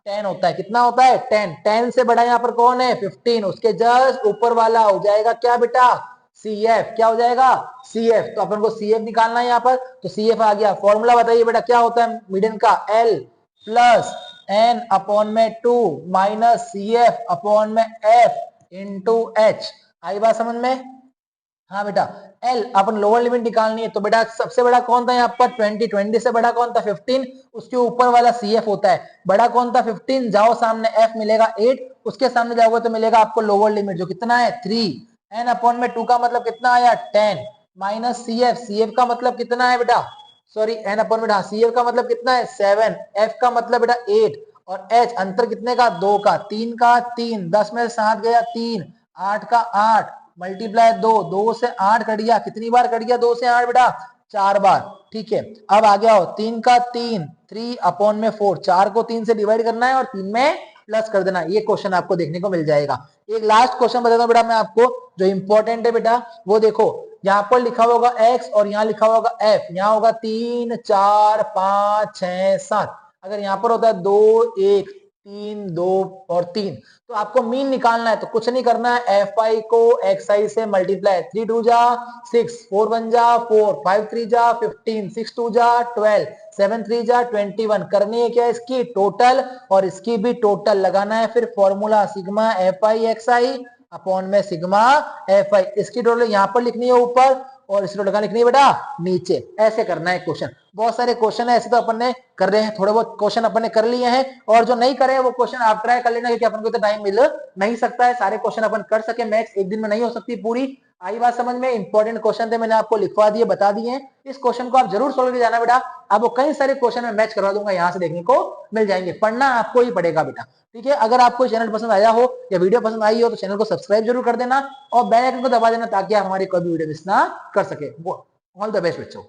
10 होता है, कितना होता है 10, 10 से बड़ा यहाँ पर कौन है 15, उसके जस्ट ऊपर वाला हो जाएगा क्या बेटा CF, क्या हो जाएगा CF। तो अपन को CF निकालना है यहाँ पर, तो CF आ गया। फॉर्मूला बताइए बेटा क्या होता है मीडियन का, L प्लस n अपॉन में 2 माइनस CF अपॉन में F इंटू H। आई बात समझ में? हाँ बेटा, L अपन लोअर लिमिट निकालनी है, तो बेटा सबसे बड़ा कौन था यहाँ पर 20, 20 से बड़ा कौन था 15, उसके ऊपर वाला CF होता है। बड़ा कौन था 15, जाओ सामने F मिलेगा 8, उसके सामने जाओगे तो मिलेगा आपको लोअर लिमिट जो कितना है 3, n अपॉन में 2 का मतलब कितना आया 10 माइनस CF, CF का मतलब कितना है बेटा, सॉरी n अपॉन में, CF का मतलब कितना है 7, F का मतलब बेटा 8, और H अंतर कितने का 2 का, 3 का 3, 10 में से 7 गया 3, 8 का 8 मल्टीप्लाई 2, 2 से 8 कट गया, कितनी बार कट गया 2 से 8 बेटा 4 बार। ठीक है, अब आ गया हो 3 का 3, 3 अपॉन में 4, 4 को 3 से डिवाइड करना है और 3 में प्लस कर देना। ये क्वेश्चन आपको देखने को मिल जाएगा। एक लास्ट क्वेश्चन बताता हूँ बेटा मैं आपको, जो इंपॉर्टेंट है बेटा, वो देखो यहाँ पर लिखा होगा x और यहाँ लिखा होगा f, यहाँ होगा 3 4 5 6 7, अगर यहाँ पर होता है 2 1 3 2 और 3, तो आपको मीन निकालना है। तो कुछ नहीं करना है, fi को xi से मल्टीप्लाई, 3 2 जा 6, 4 1 जा 4, 5 3 जा 15, 6 2 जा 12, 7 3 जा 21, करनी है क्या इसकी टोटल, और इसकी भी टोटल लगाना है। फिर formula sigma fi xi upon में सिग्मा fi, इसकी टोटल यहाँ पर लिखनी है ऊपर और इसकी टोटल लिखनी है बेटा नीचे। ऐसे करना है क्वेश्चन। बहुत सारे क्वेश्चन है ऐसे तो अपन ने कर रहे हैं, थोड़े बहुत क्वेश्चन अपन ने कर लिए हैं, और जो नहीं करे वो क्वेश्चन आप ट्राई कर लेना, क्योंकि अपन को तो टाइम मिल नहीं सकता है सारे क्वेश्चन अपन कर सके, मैथ्स एक दिन में नहीं हो सकती पूरी। आई बात समझ में? इंपॉर्टेंट क्वेश्चन थे, मैंने आपको लिखवा दिए, बता दिए हैं। इस क्वेश्चन को आप जरूर सोल्व करके जाना बेटा, आपको कई सारे क्वेश्चन में मैच करवा दूंगा, यहाँ से देखने को मिल जाएंगे। पढ़ना आपको ही पड़ेगा बेटा, ठीक है। अगर आपको चैनल पसंद आया हो या वीडियो पसंद आई हो तो चैनल को सब्सक्राइब जरूर कर देना और बेल आइकन को दबा देना, ताकि आप हमारी कोई भी वीडियो मिस ना कर सके। ऑल द बेस्ट बच्चों।